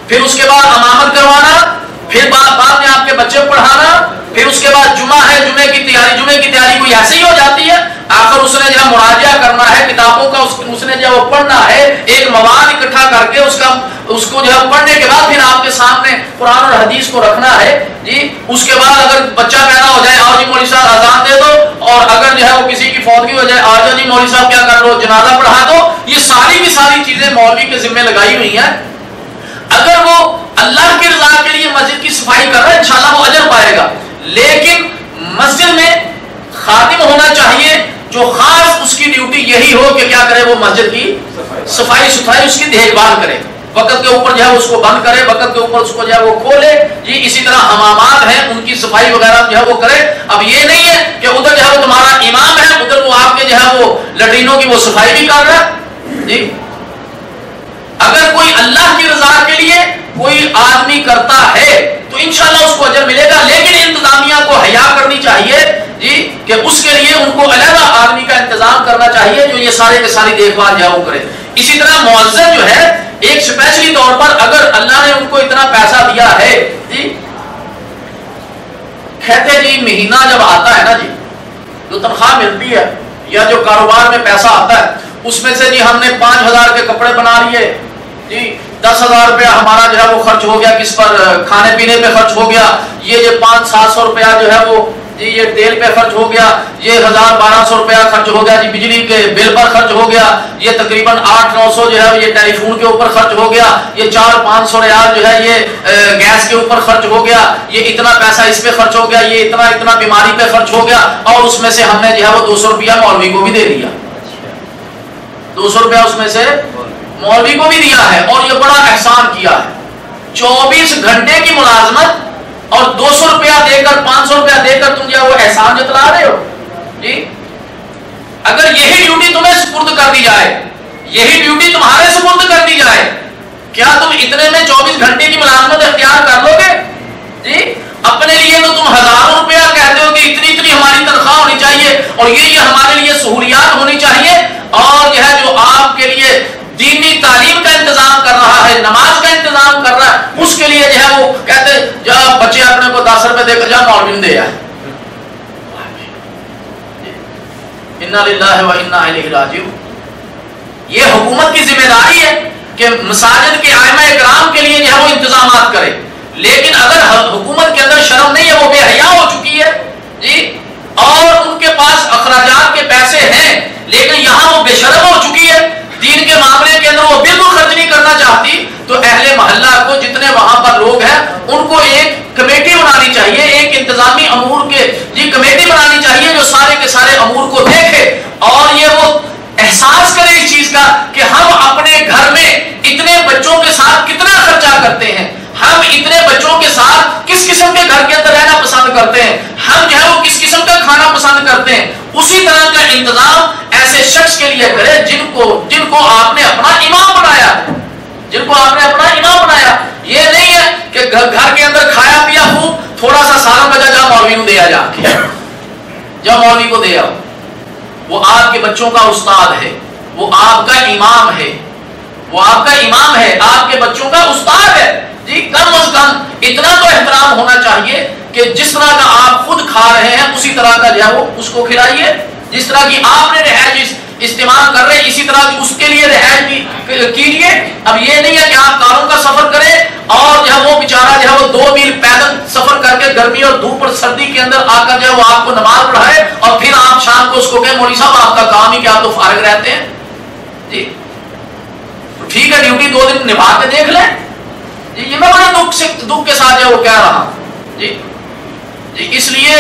پھر اس کے بعد امامت کروانا، پھر بعد میں آپ کے بچے پڑھانا، پھر اس کے بعد جمعہ ہے، جمعے کی تیاری کوئی ایسے ہی ہو جاتی ہے، آخر اس نے جو ہے مراجعہ کرنا ہے کتابوں کا، اس نے جو پڑھنا ہے، ایک مواد اکٹھا کر کے اس کو جو ہے پڑھنے کے بعد پھر آپ کے سامنے قرآن اور حدیث کو رکھنا ہے، جی اس کے بعد اگر بچہ پیدا ہو جائے آؤ جی مولوی صاحب اذان دے دو، اور اگر جو ہے وہ کسی کی فوتگی ہو جائے آ جاؤ جی مولوی صاحب کیا کر لو جنازہ پڑھا دو، یہ ساری کی ساری چیزیں مولوی کے ذمہ لگائی ہوئی ہیں۔ اگر وہ اللہ کی رضا کے لیے مسجد کی صفائی کر رہا ہے انشاءاللہ وہ اجر پائے گا، لیکن مسجد میں خادم ہونا چاہیے جو خاص اس کی ڈیوٹی یہی ہو کہ کیا کرے، وہ مسجد کی صفائی ستھرائی اس کی دیکھ بھال کرے، وقت کے اوپر جو ہے اس کو بند کرے، وقت کے اوپر اس کو جو ہے وہ کھولے، جی اسی طرح حمامات ہیں ان کی صفائی وغیرہ جو ہے وہ کرے۔ اب یہ نہیں ہے کہ ادھر جو ہے وہ تمہارا امام ہے، ادھر وہ آپ کے جو ہے وہ لٹرینوں کی وہ صفائی بھی کر رہا ہے، جی اگر کوئی اللہ کی رضا کے لیے کوئی آدمی کرتا ہے تو انشاءاللہ اس کو اجر ملے گا، لیکن انتظامیہ کو حیا کرنی چاہیے، جی کہ اس کے لیے ان کو علیحدہ آدمی کا انتظام کرنا چاہیے جو یہ سارے کے ساری دیکھ بھال جو ہے وہ کرے. اسی طرح مؤذن جو ہے ایک اسپیشلی طور پر اگر اللہ نے ان کو اتنا پیسہ دیا ہے جی، کہتے جی مہینہ جب آتا ہے نا جی، جو تنخواہ ملتی ہے یا جو کاروبار میں پیسہ آتا ہے اس میں سے جی ہم نے 5,000 کے کپڑے بنا لیے جی، 10,000 روپیہ ہمارا جو ہے وہ خرچ ہو گیا کس پر، کھانے پینے پہ خرچ ہو گیا، یہ 500-700 روپیہ جو ہے وہ جی یہ تیل پہ خرچ ہو گیا، یہ 1,000-1,200 روپیہ خرچ ہو گیا جی بجلی کے بل پر خرچ ہو گیا، یہ تقریباً 800-900 جو ہے یہ ٹیلی فون کے اوپر خرچ ہو گیا، یہ 400-500 ریال جو ہے یہ گیس کے اوپر خرچ ہو گیا، یہ اتنا پیسہ اس پہ خرچ ہو گیا، یہ اتنا بیماری پہ خرچ ہو گیا، اور اس میں سے ہم نے جو ہے وہ 200 روپیہ مولوی کو بھی دے دیا، 200 روپیہ اس میں سے مولوی کو بھی دیا ہے، اور یہ بڑا احسان کیا ہے. 24 گھنٹے کی ملازمت اور 200 روپیہ دے کر 500 روپیہ دے کر تم جو ہے وہ احسان جتلا رہے ہو جی. اگر یہی ڈیوٹی تمہیں سپرد کر دی جائے، یہی ڈیوٹی تمہارے سپرد کر دی جائے، کیا تم اتنے میں 24 گھنٹے کی ملازمت اختیار کر لو گے جی؟ اپنے لیے تو تم ہزاروں روپیہ کہتے ہو کہ اتنی ہماری تنخواہ ہونی چاہیے اور یہ ہمارے لیے سہولیات ہونی چاہیے، اور جو ہے جو آپ کے لیے دینی تعلیم کا انتظام کر رہا ہے، نماز کا انتظام کر رہا ہے، اس کے لیے جو ہے وہ کہتے جا بچے اپنے کو 10 روپے دے کر جا مولوی دے آئے. انا للہ و انا الیہ راجعون. یہ حکومت کی ذمہ داری ہے کہ مساجد کے ائمہ اکرام کے لیے جو ہے وہ انتظامات کرے، لیکن اگر حکومت کے اندر شرم نہیں ہے، وہ بے حیا ہو چکی ہے جی، اور ان کے پاس اخراجات کے پیسے ہیں لیکن یہاں وہ بے شرم ہو چکی ہے، دین کے معاملے کے اندر وہ بالکل خرچ نہیں کرنا چاہتی، تو اہل محلہ کو جتنے وہاں پر لوگ ہیں ان کو ایک کمیٹی بنانی چاہیے، ایک انتظامی امور کے جی کمیٹی بنانی چاہیے جو سارے کے سارے امور کو دیکھے اور یہ وہ احساس کرے اس چیز کا کہ ہم اپنے گھر میں اتنے بچوں کے ساتھ کتنا خرچہ کرتے ہیں، ہم اتنے بچوں کے ساتھ کس قسم کے گھر کے اندر رہنا پسند کرتے ہیں، ہم جو ہے وہ کس قسم کا کھانا پسند کرتے ہیں. اسی طرح کا انتظام ایسے شخص کے لیے کرے جن کو آپ نے اپنا امام بنایا، جن کو آپ نے اپنا امام بنایا. یہ نہیں ہے کہ گھر کے اندر کھایا پیا خوب، تھوڑا سا سالن بچا جا مولوی کو دیا جا مولوی کو دے آؤ. وہ آپ کے بچوں کا استاد ہے، وہ آپ کا امام ہے، وہ آپ کا امام ہے، آپ کے بچوں کا استاد ہے جی. کم از کم اتنا تو احترام ہونا چاہیے کہ جس طرح کا آپ خود کھا رہے ہیں اسی طرح کا جو ہے وہ اس کو کھلائیے، جس طرح کی آپ نے رہائش استعمال کر رہے ہیں اسی طرح کی اس کے لیے رہائش بھی کیجیے. اب یہ نہیں ہے کہ آپ کاروں کا سفر کریں اور جو ہے وہ بیچارہ جو ہے وہ 2 میل پیدل سفر کر کے گرمی اور دھوپ اور سردی کے اندر آ کر جو ہے وہ آپ کو نماز پڑھائے اور پھر آپ شام کو اس کو کہیں مولوی صاحب آپ کا کام ہی کیا آپ تو فارغ رہتے ہیں جی. ٹھیک ہے ڈیوٹی 2 دن نبھا کے دیکھ لیں جی. یہ میں بڑے دکھ کے ساتھ جو ہے وہ کہہ رہا ہوں جی. اس لیے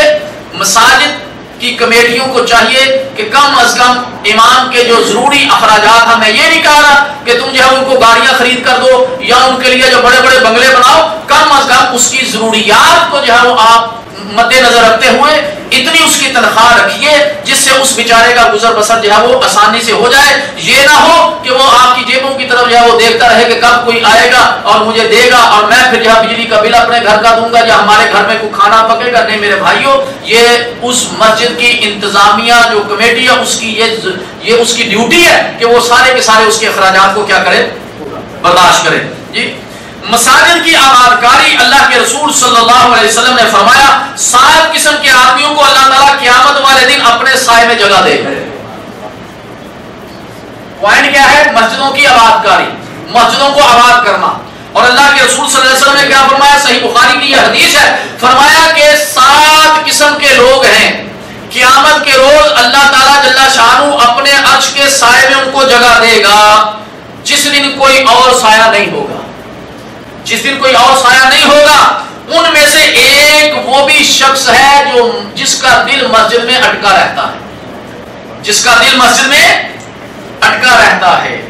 مساجد کی کمیٹیوں کو چاہیے کہ کم از کم امام کے جو ضروری اخراجات ہیں، میں یہ نہیں کہہ رہا کہ تم جو ہے ان کو گاڑیاں خرید کر دو یا ان کے لیے جو بڑے بڑے بنگلے بناؤ، کم از کم اس کی ضروریات کو جو ہے وہ آپ مد نظر رکھتے ہوئے اتنی اس کی تنخواہ رکھیے جس سے اس بیچارے کا گزر بسر جو ہے وہ آسانی سے ہو جائے. یہ نہ ہو کہ وہ آپ کی جیبوں کی طرف جو ہے وہ دیکھتا رہے کہ کب کوئی آئے گا اور مجھے دے گا اور میں پھر جو ہے بجلی کا بل اپنے گھر کا دوں گا یا ہمارے گھر میں کوئی کھانا پکے گا. نہیں میرے بھائیوں، یہ اس مسجد کی انتظامیہ جو کمیٹی ہے اس کی یہ اس کی ڈیوٹی ہے کہ وہ سارے کے سارے اس کے اخراجات کو کیا کرے، برداشت کرے جی. مساجد کی آباد کاری، اللہ کے رسول صلی اللہ علیہ وسلم نے فرمایا 7 قسم کے آدمیوں کو اللہ تعالیٰ قیامت والے دن اپنے سائے میں جگہ دے گا. پوائنٹ کیا ہے؟ مسجدوں کی آباد کاری، مسجدوں کو آباد کرنا. اور اللہ کے رسول صلی اللہ علیہ وسلم نے کیا فرمایا؟ صحیح بخاری کی یہ حدیث ہے، فرمایا کہ 7 قسم کے لوگ ہیں قیامت کے روز اللہ تعالیٰ جل شانہ اپنے عرش کے سائے میں ان کو جگہ دے گا جس دن کوئی اور سایہ نہیں ہوگا. جس دن کوئی اور سایہ نہیں ہوگا. ان میں سے ایک وہ بھی شخص ہے جس کا دل مسجد میں اٹکا رہتا ہے، جس کا دل مسجد میں اٹکا رہتا ہے،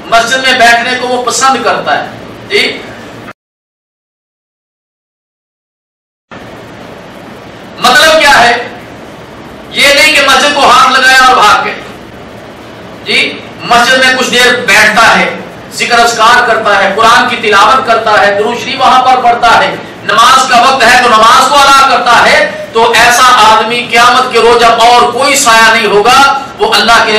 مسجد میں بیٹھنے کو وہ پسند کرتا ہے جی. مطلب کیا ہے؟ یہ نہیں کہ مسجد کو ہاتھ لگایا اور بھاگ گئے جی. مسجد میں کچھ دیر بیٹھتا ہے، ذکر اذکار کرتا ہے، قرآن کی تلاوت کرتا ہے، درود شریف وہاں پر پڑھتا ہے، نماز کا وقت ہے تو نماز کو ادا کرتا ہے. تو ایسا آدمی قیامت کے روز جب اور کوئی سایہ نہیں ہوگا وہ اللہ کے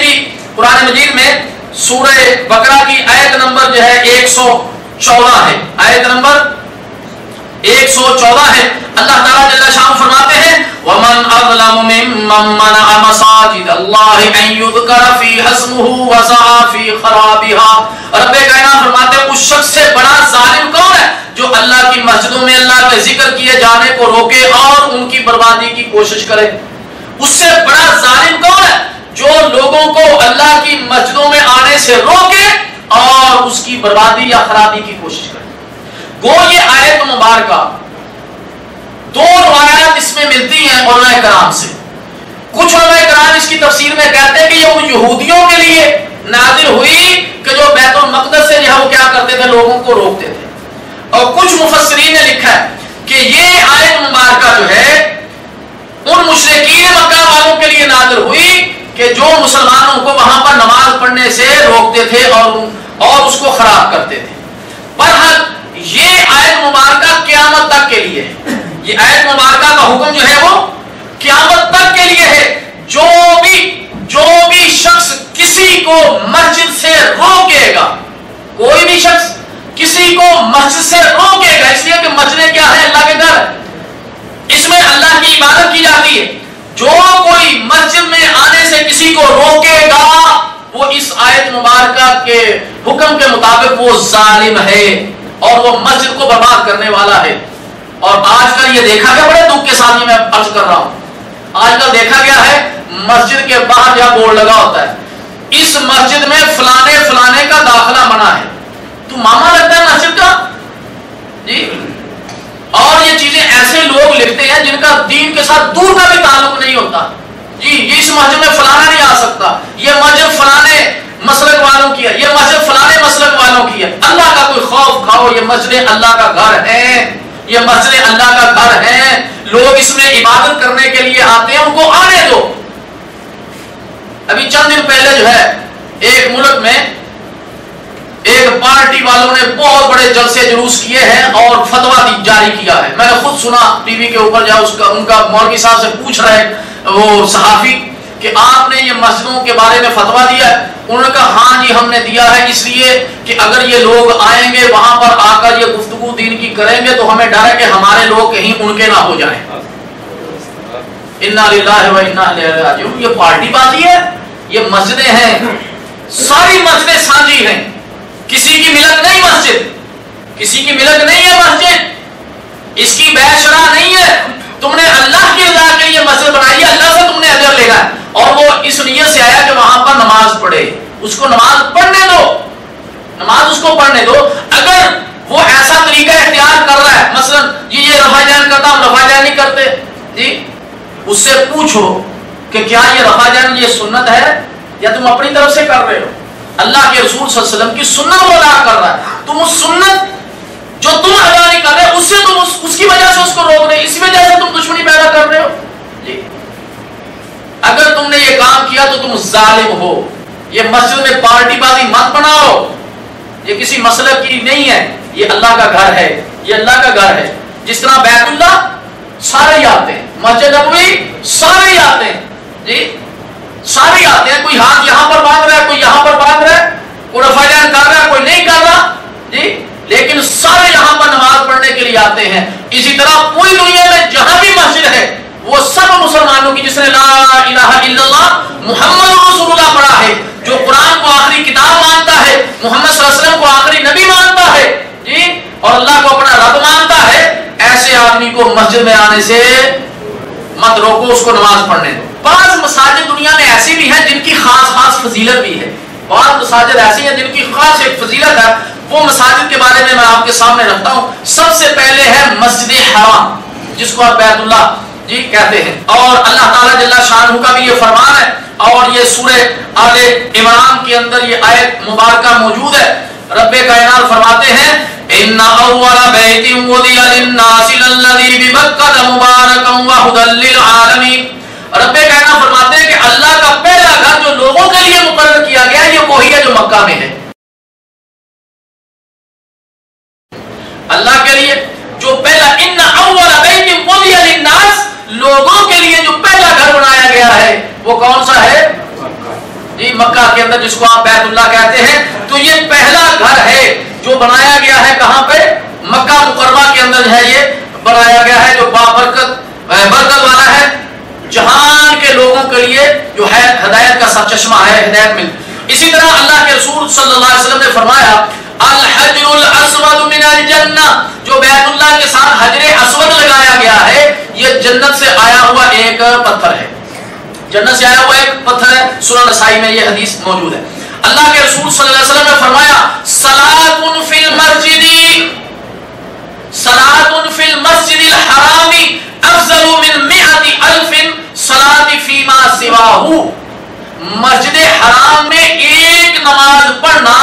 بھی قرآن مجید میں سورہ بقرہ کی آیت نمبر جو ہے 114 ہے، آیت نمبر 114 ہے، اللہ تعالیٰ جل شانہ فرماتے ہیں وَمَنْ أَظْلَمُ مِمَّنْ مَنَعَ مَسَاجِدَ اللَّهِ أَنْ يُذْكَرَ فِيهَا اسْمُهُ وَسَعَى فِي خَرَابِهَا۔ رب کائنات فرماتے ہیں اس شخص سے بڑا ظالم کون ہے جو اللہ کی مسجدوں میں اللہ کے ذکر کیے جانے کو روکے اور ان کی بربادی کی کوشش کرے؟ اس سے بڑا ظالم کون ہے جو لوگوں کو اللہ کی مسجدوں میں آنے سے روکے اور اس کی بربادی یا خرابی کی کوشش کرے؟ گو یہ آیت مبارکہ دو روایات اس میں ملتی ہیں علماء کرام سے۔ کچھ علماء کرام اس کی تفسیر میں کہتے ہیں کہ یہ ان یہودیوں کے لیے نازل ہوئی کہ جو بیت المقدس سے وہ کیا کرتے تھے، لوگوں کو روکتے تھے، اور کچھ مفسرین نے لکھا ہے کہ یہ آیت مبارکہ جو ہے ان مشرکین مکہ والوں کے لیے نازل ہوئی کہ جو مسلمانوں کو وہاں پر نماز پڑھنے سے روکتے تھے اور اس کو خراب کرتے تھے۔ بہرحال یہ آیت مبارکہ قیامت تک کے لیے ہے، یہ آیت مبارکہ کا حکم جو ہے وہ قیامت تک کے لیے ہے۔ جو بھی شخص کسی کو مسجد سے روکے گا، کوئی بھی شخص کسی کو مسجد سے روکے گا، اس لیے کہ مسجد کیا ہے؟ اللہ کے گھر، اس میں اللہ کی عبادت کی جاتی ہے۔ جو کوئی مسجد میں آنے سے کسی کو روکے گا وہ اس آیت مبارکہ کے حکم کے مطابق وہ ظالم ہے اور وہ مسجد کو برباد کرنے والا ہے۔ اور آج کل یہ دیکھا گیا، بڑے دکھ کے ساتھ میں عرض کر رہا ہوں، آج کل دیکھا گیا ہے مسجد کے باہر جہاں بورڈ لگا ہوتا ہے اس مسجد میں فلانے کا داخلہ منع ہے، تو ماما لگتا ہے مسجد کا جی۔ اور یہ چیزیں ایسے لوگ لکھتے ہیں جن کا دین کے ساتھ دور کا بھی تعلق نہیں ہوتا جی، اس مسجد میں فلانا نہیں آ سکتا، یہ مسجد فلانے مسلک والوں کی ہے، یہ مسجد فلانے مسلک والوں کی ہے۔ اللہ کا کوئی خوف کھاؤ، یہ مسجد اللہ کا گھر ہے، یہ مسجد اللہ کا گھر ہے، لوگ اس میں عبادت کرنے کے لیے آتے ہیں، ان کو آنے دو۔ ابھی چند دن پہلے جو ہے ایک ملک میں ایک پارٹی والوں نے بہت بڑے جلسے جلوس کیے ہیں اور فتویٰ جاری کیا ہے، میں نے خود سنا ٹی وی کے اوپر جا ان کا مولوی صاحب سے پوچھ رہے وہ صحافی کہ آپ نے یہ مسجدوں کے بارے میں فتویٰ دیا ہے؟ انہوں نے کہا ہاں جی ہم نے دیا ہے، اس لیے کہ اگر یہ لوگ آئیں گے وہاں پر آ کر یہ گفتگو دین کی کریں گے تو ہمیں ڈر ہے کہ ہمارے لوگ کہیں ان کے نہ ہو جائیں۔ انا للہ و انا الیہ راجعون۔ یہ پارٹی بازی ہے، یہ مسجدیں ہیں، ساری مسجدیں سانجی ہیں، کسی کی ملک نہیں مسجد، کسی کی ملک نہیں ہے مسجد، اس کی بیع شرع نہیں ہے، تم نے اللہ کی رضا کے لیے مسجد بنائی ہے، اللہ سے تم نے اجر لے گا، اور وہ اس نیت سے آیا کہ وہاں پر نماز پڑھے، اس کو نماز پڑھنے دو، نماز اس کو پڑھنے دو۔ اگر وہ ایسا طریقہ اختیار کر رہا ہے، مثلا یہ رفع جان کرتا ہم رفع جان نہیں کرتے جی، اس سے پوچھو کہ کیا یہ رفع جان یہ سنت ہے یا تم اپنی طرف سے کر رہے ہو؟ اللہ کے رسول صلی اللہ علیہ وسلم کی سنت وہ ادا کر رہا ہے، تم اس سنت جو تم ادا نہیں کر رہے اس سے تم اس کی وجہ سے اس کو روک رہے، اسی وجہ سے تم دشمنی پیدا کر رہے ہو جی۔ اگر تم نے یہ کام کیا تو تم ظالم ہو۔ یہ مسجد میں پارٹی بازی مت بناؤ، یہ کسی مسلک کی نہیں ہے، یہ اللہ کا گھر ہے، یہ اللہ کا گھر ہے۔ جس طرح بیت اللہ سارے ہی آتے ہیں، مسجد نبوی سارے ہی آتے ہیں جی، سارے ہی آتے ہیں، کوئی ہاتھ یہاں پر باندھ رہا ہے، کوئی یہاں پر باندھ رہا ہے، کوئی رفع جان کر رہا ہے، کوئی نہیں کر رہا جی، لیکن سارے یہاں پر نماز پڑھنے کے لیے آتے ہیں۔ اسی طرح پوری دنیا میں جہاں بھی مسجد ہے وہ سب مسلمانوں کی، جس نے لا الہ الا اللہ محمد رسول اللہ پڑھا ہے، جو قرآن کو آخری کتاب مانتا ہے، محمد صلی اللہ علیہ وسلم کو آخری نبی مانتا ہے جی، اور اللہ کو اپنا رب مانتا ہے، ایسے آدمی کو مسجد میں آنے سے مت روکو، اس کو نماز پڑھنے دو۔ بعض مساجد دنیا میں ایسی بھی ہیں جن کی خاص فضیلت بھی ہے، بعض مساجد ایسی ہیں جن کی خاص ایک فضیلت ہے، وہ مساجد کے بارے میں آپ کے سامنے رکھتا ہوں۔ سب سے پہلے ہے مسجد حرام، جس کو آپ بیت اللہ جی کہتے ہیں، اور اللہ تعالیٰ جل شانہ کا بھی یہ فرمان ہے، اور یہ سورہ آل عمران کے اندر یہ آیت مبارکہ موجود ہے۔ رب کائنات فرماتے ہیں ان اول بیت وضع للناس الذی ببکۃ مبارکا وہدی للعالمین۔ رب کائنات فرماتے ہیں کہ اللہ کا پہلا گھر جو لوگوں کے لیے مقرر کیا گیا ہے یہ وہی ہے جو مکہ میں ہے۔ اللہ کے لیے جو پہلا ان اول بیت وضع للناس، لوگوں کے لیے جو پہلا گھر بنایا گیا ہے وہ کون سا ہے جی مکہ کے اندر جس کو آپ بیت اللہ کہتے ہیں، تو یہ پہلا گھر ہے جو بنایا گیا ہے کہاں پہ؟ مکہ مکرمہ کے اندر ہے یہ بنایا گیا ہے، جو برکت والا ہے، جہان کے لوگوں کے لیے جو ہے ہدایت کا سرچشمہ ہے، ہدایت مل۔ اسی طرح اللہ کے رسول صلی اللہ علیہ وسلم نے فرمایا الحجر الاسود من الجنہ، جو بیت اللہ کے ساتھ حجر اسود لگایا گیا ہے یہ جنت سے آیا ہوا ایک پتھر ہے، جنت سے آیا ہوا ایک پتھر ہے۔ سنن نسائی میں یہ حدیث موجود ہے۔ اللہ کے رسول صلی اللہ علیہ وسلم نے فرمایا صلاۃ فی المسجد، صلاۃ فی المسجد الحرام افضل من 100,000 صلاۃ فیما سواہ، مسجد حرام میں ایک نماز پڑھنا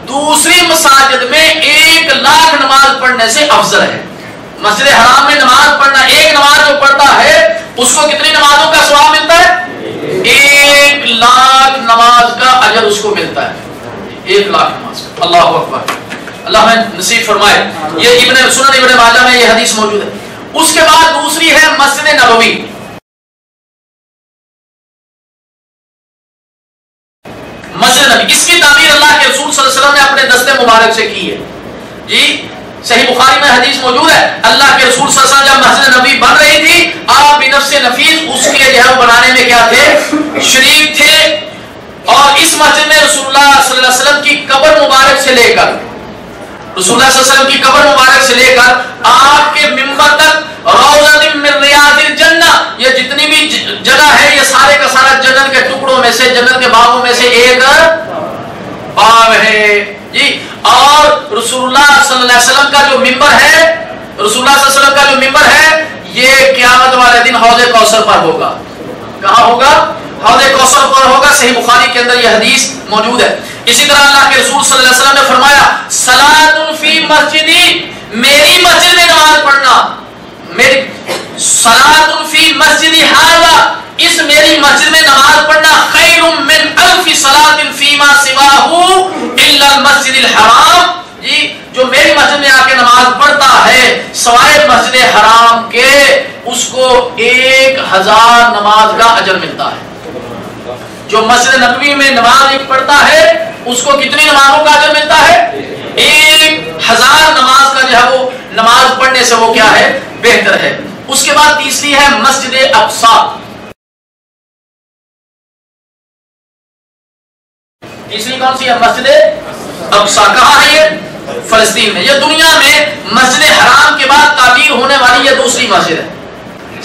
دوسری مساجد میں 1,00,000 نماز پڑھنے سے افضل ہے۔ مسجد حرام میں نماز پڑھنا، ایک نماز جو پڑھتا ہے اس کو کتنی نمازوں کا ثواب ملتا ہے؟ 1,00,000 نماز کا اجر اس کو ملتا ہے، 1,00,000 نماز کا۔ اللہ اکبر، اللہ ہمیں نصیب فرمائے۔ یہ سنن ابن ماجہ میں یہ حدیث موجود ہے۔ اس کے بعد دوسری ہے مسجد نبوی۔ مسجد نبی، اس کی تعمیر اللہ کے رسول صلی اللہ علیہ وسلم نے اپنے دستے مبارک سے کی ہے جی۔ صحیح بخاری میں حدیث موجود ہے، اللہ کے رسول صلی اللہ علیہ وسلم جب مسجد نبی بن رہی تھی، آپ بنفس نفیس اس کے جو ہے بنانے میں کیا تھے؟ شریک تھے۔ اور اس مسجد میں رسول اللہ صلی اللہ علیہ وسلم کی قبر مبارک سے لے کر، رسول اللہ صلی اللہ علیہ وسلم کی قبر مبارک سے لے کر آپ کے منبر تک روضۃ من ریاض الجنہ، یہ جتنی بھی جگہ ہے یہ سارے کا سارا جنت کے ٹکڑوں میں سے، جنت کے باغوں میں سے ایک باغ ہے جی۔ اور رسول اللہ صلی اللہ علیہ وسلم کا جو منبر ہے، رسول اللہ صلی اللہ علیہ وسلم کا جو منبر ہے یہ قیامت والے دن حوض کوثر پر ہوگا۔ کہاں ہوگا؟ حوض کوثر پر ہوگا۔ صحیح بخاری کے اندر یہ حدیث موجود ہے۔ اسی طرح اللہ کے رسول صلی اللہ علیہ وسلم نے فرمایا صلاۃ فی مسجدی، میری مسجد میں نماز پڑھنا، میری صلاۃ فی مسجدی ھذا، اس میری مسجد میں نماز پڑھنا خیر من 1000 صلاۃ فیما سواہ الا المسجد الحرام، جی جو میری مسجد میں آ کے نماز پڑھتا ہے سوائے مسجد حرام کے اس کو 1000 نماز کا اجر ملتا ہے۔ جو مسجد نبوی میں نماز ایک پڑھتا ہے اس کو کتنی نمازوں کا اجر ملتا ہے؟ 1000 نماز کا جو ہے وہ نماز پڑھنے سے وہ کیا ہے؟ بہتر ہے۔ اس کے بعد تیسری ہے مسجد اقصی۔ تیسری کون سی ہے؟ مسجد اقصی۔ کہاں ہے یہ؟ فلسطین میں۔ یہ دنیا میں مسجد حرام کے بعد تعمیر ہونے والی یہ دوسری مسجد ہے۔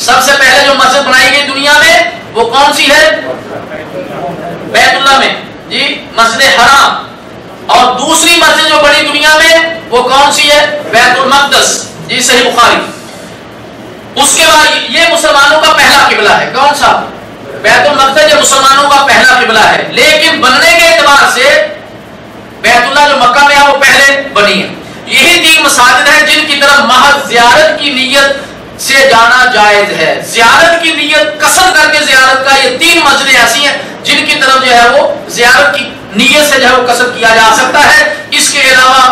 سب سے پہلے جو مسجد بنائی گئی دنیا میں وہ کون سی ہے؟ بیت اللہ میں جی، مسجد حرام۔ اور دوسری مسجد جو بڑی دنیا میں وہ کون سی ہے؟ بیت المقدس جی، صحیح بخاری۔ اس کے بعد یہ مسلمانوں کا پہلا قبلہ ہے۔ کون سا؟ بیت المقدس یہ مسلمانوں کا پہلا قبلہ ہے، لیکن بننے کے اعتبار سے بیت اللہ جو مکہ میں ہے وہ پہلے بنی ہے۔ یہی 3 مساجد ہیں جن کی طرف محض زیارت کی نیت سے جانا جائز ہے۔ زیارت کی نیت، قصد کر کے زیارت کا، یہ 3 مسجدیں ایسی ہیں جن کی طرف جو ہے وہ زیارت کی نیت سے جو ہے وہ قصد کیا جا سکتا ہے۔ اس کے علاوہ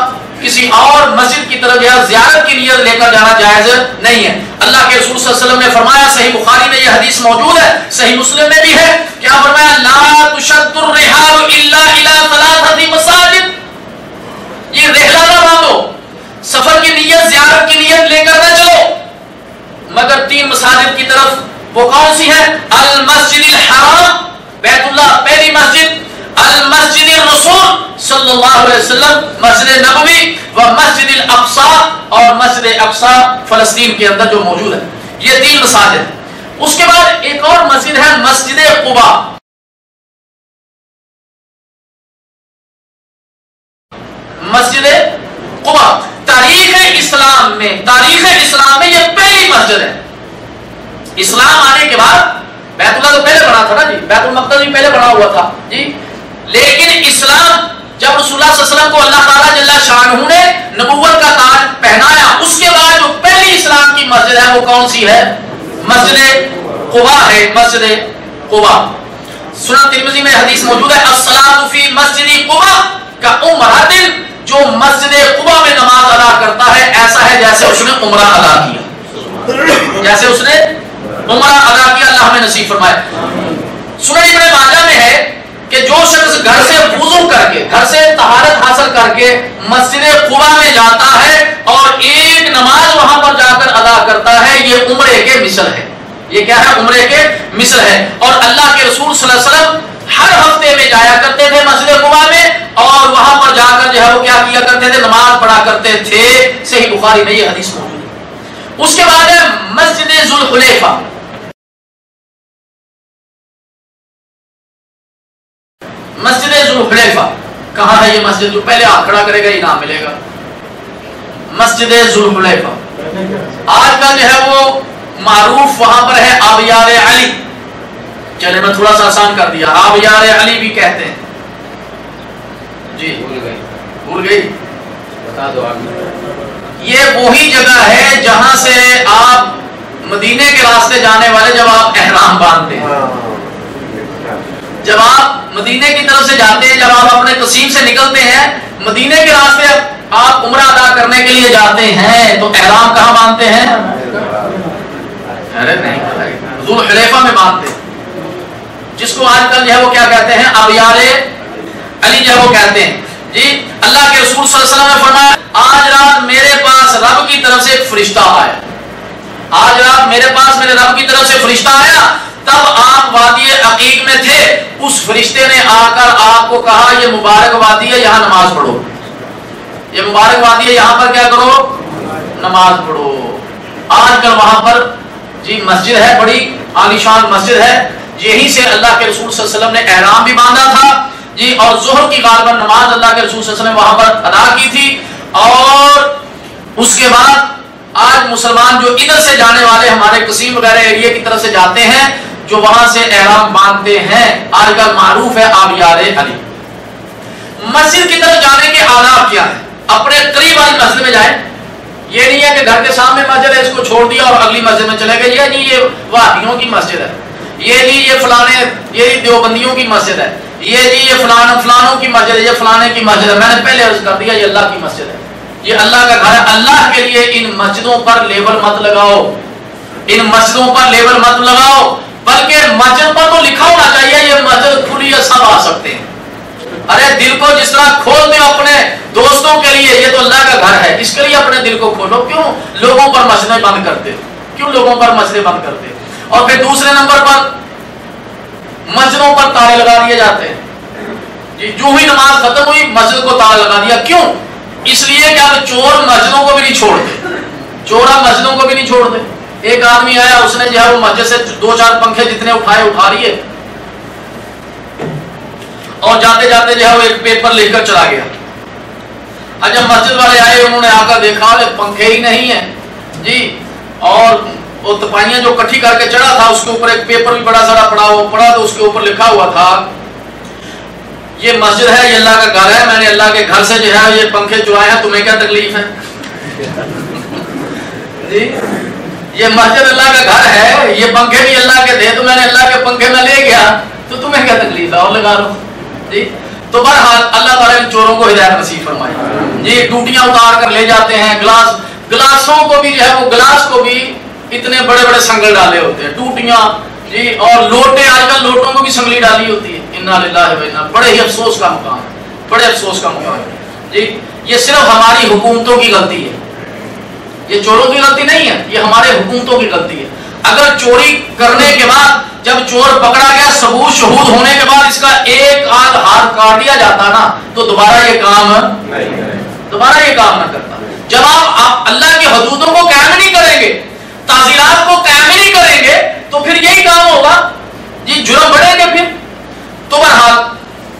کسی اور مسجد کی طرف جو ہے زیارت کی نیت لے کر جانا جائز نہیں ہے۔ اللہ کے رسول صلی اللہ علیہ وسلم نے فرمایا، صحیح بخاری میں یہ حدیث موجود ہے، صحیح مسلم میں بھی ہے، کیا فرمایا؟ لا تشد الرحال الا الى 3 مساجد۔ یہ رحلہ نہ باندھو، سفر کی نیت، زیارت کی نیت لے کر نہ چلو، مگر 3 مساجد کی طرف۔ وہ کون سی ہے؟ المسجد الحرام بیت اللہ پہلی مسجد، المسجد الرسول صلی اللہ علیہ وسلم مسجد نبوی، و مسجد الاقصی اور مسجد اقصی فلسطین کے اندر جو موجود ہے۔ یہ 3 مساجد۔ اس کے بعد ایک اور مسجد ہے مسجد قباء۔ مسجد قباء تاریخ اسلام میں یہ پہلی مسجد ہے۔ اسلام آنے کے بعد بیت اللہ تو پہلے بنا تھا نا جی، بیت المقدس بھی پہلے بنا ہوا تھا جی، لیکن اسلام جب رسول اللہ صلی اللہ علیہ وسلم کو اللہ تعالیٰ جل شانہ نے نبوت کا تاج پہنایا، اس کے بعد جو پہلی اسلام کی مسجد ہے وہ کون سی ہے؟ مسجد قباء ہے، مسجد قباء۔ سنن ترمذی میں حدیث موجود ہے، الصلاۃ فی مسجد قباء کعمرۃ، جو مسجد قباء میں نماز ادا کرتا ہے ایسا ہے جیسے اس نے عمرہ ادا کیا، جیسے اس نے عمرہ ادا کیا۔ اللہ ہمیں نصیب فرمائے۔ سنن ابن ماجہ میں ہے کہ جو کر کے, گھر سے طہارت حاصل کر کے مسجد قباء میں جاتا ہے اور ایک نماز وہاں پر جا کر ادا کرتا ہے, یہ عمرے کے مثل ہے. یہ کیا ہے؟ عمرے کے مثل ہے. اور اللہ کے رسول صلی اللہ علیہ وسلم ہر ہفتے میں جایا کرتے تھے مسجد قباء میں, اور وہاں پر جا کر جو ہے وہ کیا کیا کرتے تھے؟ نماز پڑھا کرتے تھے. صحیح بخاری میں یہ حدیث موجود ہے. اس کے بعد ہے مسجد ذوالحلیفہ. مسجد ذوالحلیفہ کہاں ہے؟ یہ مسجد جو پہلے ہاتھ کھڑا کرے گا یہ نام ملے گا. مسجد ذوالحلیفہ آج کل جو ہے وہ معروف وہاں پر ہے آبیار علی. چلے میں تھوڑا سا آسان کر دیا, آبیار علی بھی کہتے ہیں. جی بھول گئی, بتا دو. یہ وہی جگہ ہے جہاں سے آپ مدینے کے راستے جانے والے جب آپ احرام باندھتے ہیں, جب آپ مدینے کی طرف سے جاتے ہیں, جب آپ اپنے قصیم سے نکلتے ہیں مدینے کے راستے آپ عمرہ ادا کرنے کے لیے جاتے ہیں تو احرام کہاں باندھتے ہیں؟ ارے نہیں, ذوالحلیفہ میں باندھتے ہیں, جس کو آج کل جو ہے وہ کیا کہتے ہیں؟ آبیار علی جو ہے وہ کہتے ہیں. جی اللہ کے رسول صلی اللہ علیہ وسلم نے فرمایا آج رات میرے پاس رب کی طرف سے ایک فرشتہ آیا, آج رات میرے پاس میرے رب کی طرف سے فرشتہ آیا. تب آپ وادی عقیق میں تھے, اس فرشتے نے آ کر آپ کو کہا یہ مبارک وادی ہے, یہاں نماز پڑھو. یہ مبارک وادی ہے, یہاں پر کیا کرو؟ نماز پڑھو. آج کل وہاں پر جی مسجد ہے, بڑی عالیشان مسجد ہے. یہیں سے اللہ کے رسول صلی اللہ علیہ وسلم نے احرام بھی باندھا تھا جی, اور ظہر کی غالباً نماز اللہ کے رسول صلی اللہ علیہ وسلم وہاں پر ادا کی تھی. اور اس کے بعد آج مسلمان جو ادھر سے جانے والے ہمارے قصیم وغیرہ ایریا کی طرف سے جاتے ہیں, جو وہاں سے احرام باندھتے ہیں, آج کل معروف ہے آبیار علی. مسجد کی طرف جانے کے آداب کیا ہے؟ اپنے قریب والی مسجد میں جائیں. یہ نہیں ہے کہ گھر کے سامنے مسجد ہے اس کو چھوڑ دیا اور اگلی مسجد میں چلے گئے. یہ نہیں, یہ وہابیوں کی مسجد ہے. یہ نہیں, یہ فلانے, یہ دیوبندیوں کی مسجد ہے. یہ جی یہ فلانوں کی مسجد ہے, یہ فلانے کی مسجد ہے. میں نے پہلے عرض کر دیا یہ اللہ کی مسجد ہے, یہ اللہ کا گھر ہے. اللہ کے لیے ان مسجدوں پر لیبل مت لگاؤ, ان مسجدوں پر لیبل مت لگاؤ, بلکہ مسجد پر تو لکھا ہونا چاہیے یہ مسجد کھلی ہے, سب آ سکتے ہیں. ارے دل کو جس طرح کھولتے ہو اپنے دوستوں کے لیے, یہ تو اللہ کا گھر ہے, اس کے لیے اپنے دل کو کھولو. کیوں لوگوں پر مسجدیں بند کرتے ہو؟ کیوں لوگوں پر مسجدیں بند کرتے ہو؟ اور پھر دوسرے نمبر پر مسجدوں پر تالے لگا دیے جاتے ہیں جی. جو ہی نماز ختم ہوئی مسجد کو تالا لگا دیا. کیوں؟ اس لیے کہ اب چور مسجدوں کو بھی نہیں چھوڑتے, چورا مسجدوں کو بھی نہیں چھوڑتے. ایک آدمی آیا, اس نے جو ہے وہ مسجد سے 2-4 پنکھے جتنے اٹھا لیے, اور جاتے جاتے جو ہے وہ ایک پیپر لے کر چلا گیا. اب جب مسجد والے آئے انہوں نے آ کر دیکھا کہ پنکھے ہی نہیں ہیں جی, اور وہ تپائیاں جو کٹھی کر کے چڑھا تھا اس کے اوپر ایک پیپر بھی بڑا سارا پڑا تو اس کے اوپر لکھا ہوا تھا یہ مسجد ہے, یہ اللہ کا گھر ہے, میں نے اللہ کے گھر سے جو ہے یہ پنکھے چرائے ہیں, تمہیں کیا تکلیف ہے جی. یہ مسجد اللہ کا گھر ہے, یہ پنکھے بھی اللہ کے تھے تو میں نے اللہ کے پنکھے میں لے گیا, تو تمہیں کیا تکلیف ہے, اور لگا لو جی. تو بہرحال اللہ تعالیٰ نے چوروں کو ہدایت نصیب فرمائی جی. ٹوٹیاں اتار کر لے جاتے ہیں, گلاسوں کو بھی جو ہے وہ گلاس کو بھی اتنے بڑے بڑے سنگل ڈالے ہوتے ہیں, ٹوٹیاں جی, اور لوٹے, آج کل لوٹوں کو بھی سنگلی ڈالی ہوتی ہے. انا للہ و انا, بڑے ہی افسوس کا مقام ہے, بڑے افسوس کا مقام ہے جی. یہ صرف ہماری حکومتوں کی غلطی ہے, یہ چوروں کی غلطی نہیں ہے, یہ ہمارے حکومتوں کی غلطی ہے. اگر چوری کرنے کے بعد جب چور پکڑا گیا, ثبوت شہود ہونے کے بعد اس کا ایک آدھ ہاتھ کاٹ دیا جاتا نا, تو دوبارہ یہ کام نہ کرتا. جب آپ اللہ کی حدودوں کو قائم نہیں کریں گے, تعزیرات کو قائم نہیں کریں گے, تو پھر یہی کام ہوگا جی, جرم بڑھیں گے پھر. تو بہرحال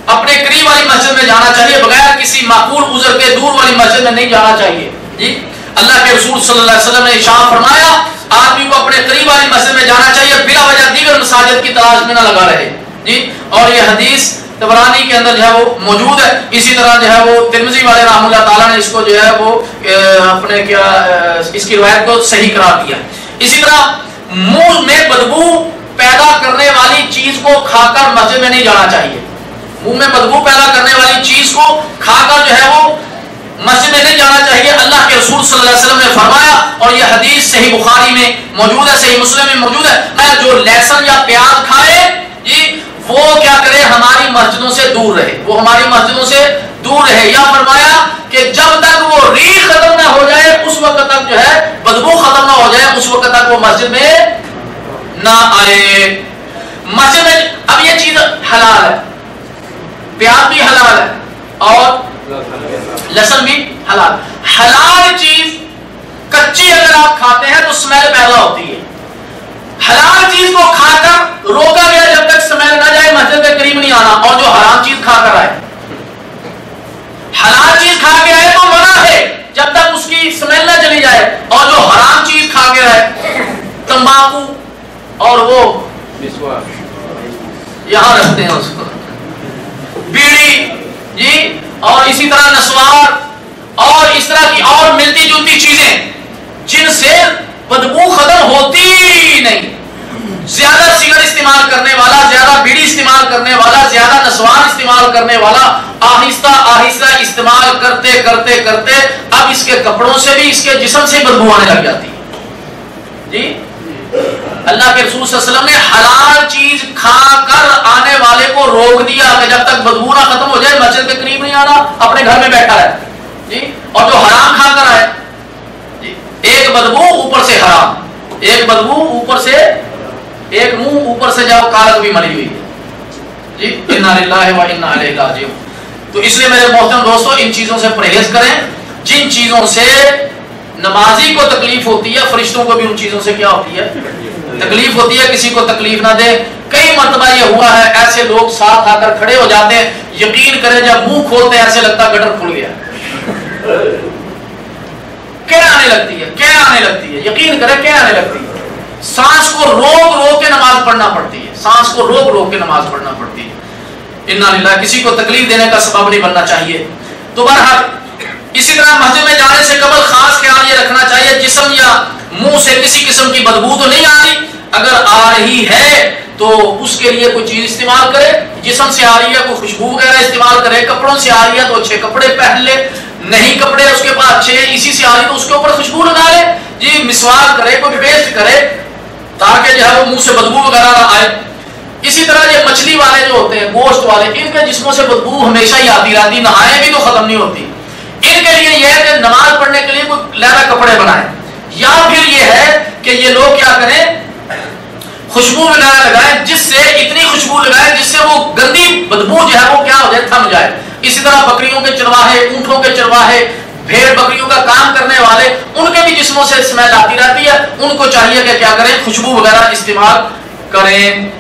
اپنے قریب والی مسجد میں جانا چاہیے, بغیر کسی معقول عذر کے دور والی مسجد میں نہیں جانا چاہیے جی. اللہ کے رسول صلی اللہ علیہ وسلم نے ارشاد فرمایا آدمی کو اپنے قریب والی مسجد میں جانا چاہیے, بلا وجہ دیگر مساجد کی تلاش میں نہ لگا رہے جی. اور یہ حدیث طبرانی کے اندر جو ہے وہ موجود ہے. اسی طرح جو ہے وہ ترمذی والے رحمہ اللہ تعالیٰ نے اس کو جو ہے وہ اپنے کیا اس کی روایت کو صحیح قرار دیا. اسی طرح منہ میں بدبو پیدا کرنے والی چیز کو کھا کر مسجد میں نہیں جانا چاہیے. منہ میں بدبو پیدا کرنے والی چیز کو کھا کر جو ہے وہ مسجد میں نہیں جانا چاہیے. اللہ کے رسول صلی اللہ علیہ وسلم نے فرمایا, اور یہ حدیث صحیح بخاری میں موجود ہے, صحیح مسلم میں موجود ہے, جو لہسن یا پیاز کھائے جی وہ کیا کرے, ہماری مسجدوں سے دور رہے، وہ ہماری مسجدوں سے دور رہے، یا فرمایا کہ جب تک وہ ریح ختم نہ ہو جائے اس وقت تک جو ہے بدبو ختم نہ ہو جائے اس وقت تک وہ مسجد میں نہ آئے۔ مسجد میں اب یہ چیز حلال ہے، پیاز بھی حلال ہے اور لہسن بھی حلال۔ حلال چیز کچی اگر آپ کھاتے ہیں تو سمیل پیدا ہوتی ہے، حلال چیز کو کھا کر روکا گیا جب تک سمیل نہ جائے مسجد کے قریب نہیں آنا، اور جو حرام چیز کھا کر آئے، حلال چیز کھا کے آئے تو منع ہے جب تک اس کی سمیل نہ چلی جائے، اور جو حرام چیز کھا کے آئے، تمباکو اور وہ یہاں رکھتے ہیں اس کو، بیڑی جی، اور اسی طرح نسوار اور اس طرح کی اور ملتی جلتی چیزیں جن سے بدبو ختم ہوتی نہیں، زیادہ سگریٹ استعمال کرنے والا، زیادہ بیڑی استعمال کرنے والا، زیادہ نسوار استعمال کرنے والا آہستہ آہستہ استعمال کرتے کرتے کرتے اب اس کے کپڑوں سے بھی اس کے جسم سے بدبو آنے لگ جاتی ہے جی۔ اللہ کے رسول صلی اللہ علیہ وسلم نے حلال چیز کھا کر آنے والے کو روک دیا کہ جب تک بدبو نہ ختم ہو جائے مسجد کے قریب نہیں آنا، اپنے گھر میں بیٹھا ہے جی، اور جو حرام کھا کر آئے جی، ایک بدبو اوپر سے حرام، ایک بدبو اوپر سے، ایک منہ اوپر سے جاؤ کالک بھی مری ہوئی ہے جی، انا للہ و انا الیہ راجعون۔ تو اس لیے میرے محترم دوستو ان چیزوں سے پرہیز کریں جن چیزوں سے نمازی کو تکلیف ہوتی ہے، فرشتوں کو بھی ان چیزوں سے کیا ہوتی ہے، تکلیف ہوتی ہے، کسی کو تکلیف نہ دے۔ کئی مرتبہ یہ ہوا ہے ایسے لوگ ساتھ آ کر کھڑے ہو جاتے ہیں، یقین کریں جب منہ کھولتے ہیں ایسے لگتا ہے گٹر کھل گیا، کیا آنے لگتی ہے، کیا آنے لگتی ہے، یقین کریں کیا آنے لگتی ہے، سانس کو روک روک کے نماز پڑھنا پڑتی ہے، سانس کو روک روک کے نماز پڑھنا پڑتی ہے۔ انا للہ، کسی کو تکلیف دینے کا سبب نہیں بننا چاہیے۔ تو بہرحال اسی طرح مسجد میں جانے سے قبل خاص خیال یہ رکھنا چاہیے جسم یا منہ سے کسی قسم کی بدبو تو نہیں آ رہی، اگر آ رہی ہے تو اس کے لیے کوئی چیز استعمال کرے، جسم سے آ رہی ہے کوئی خوشبو وغیرہ استعمال کرے، کپڑوں سے آ رہی ہے تو اچھے کپڑے پہن لے، نہیں کپڑے اس کے پاس اچھے ہیں اسی سے آ رہی تو اس کے اوپر خوشبو لگا لے جی، مسواک کرے، کوئی پیسٹ کرے تاکہ جو ہے وہ منہ سے بدبو وغیرہ نہ آئے۔ اسی طرح یہ مچھلی والے جو ہوتے ہیں، گوشت والے، ان کے جسموں سے بدبو ہمیشہ ہی آتی رہتی، نہائے بھی تو ختم نہیں ہوتی۔ ان کے لیے یہ ہے کہ نماز پڑھنے کے لیے کوئی لہرا کپڑے بنائیں، یا پھر یہ ہے کہ یہ لوگ کیا کریں، خوشبو وغیرہ لگائیں، جس سے اتنی خوشبو لگائیں جس سے وہ گندی بدبو جو ہے وہ کیا ہو جائے، تھم جائے۔ اسی طرح بکریوں کے چرواہے، اونٹوں کے چرواہے، بھیڑ بکریوں کا کام کرنے والے، ان کے بھی جسموں سے اسمیل آتی رہتی ہے، ان کو چاہیے کہ کیا کریں، خوشبو وغیرہ استعمال کریں۔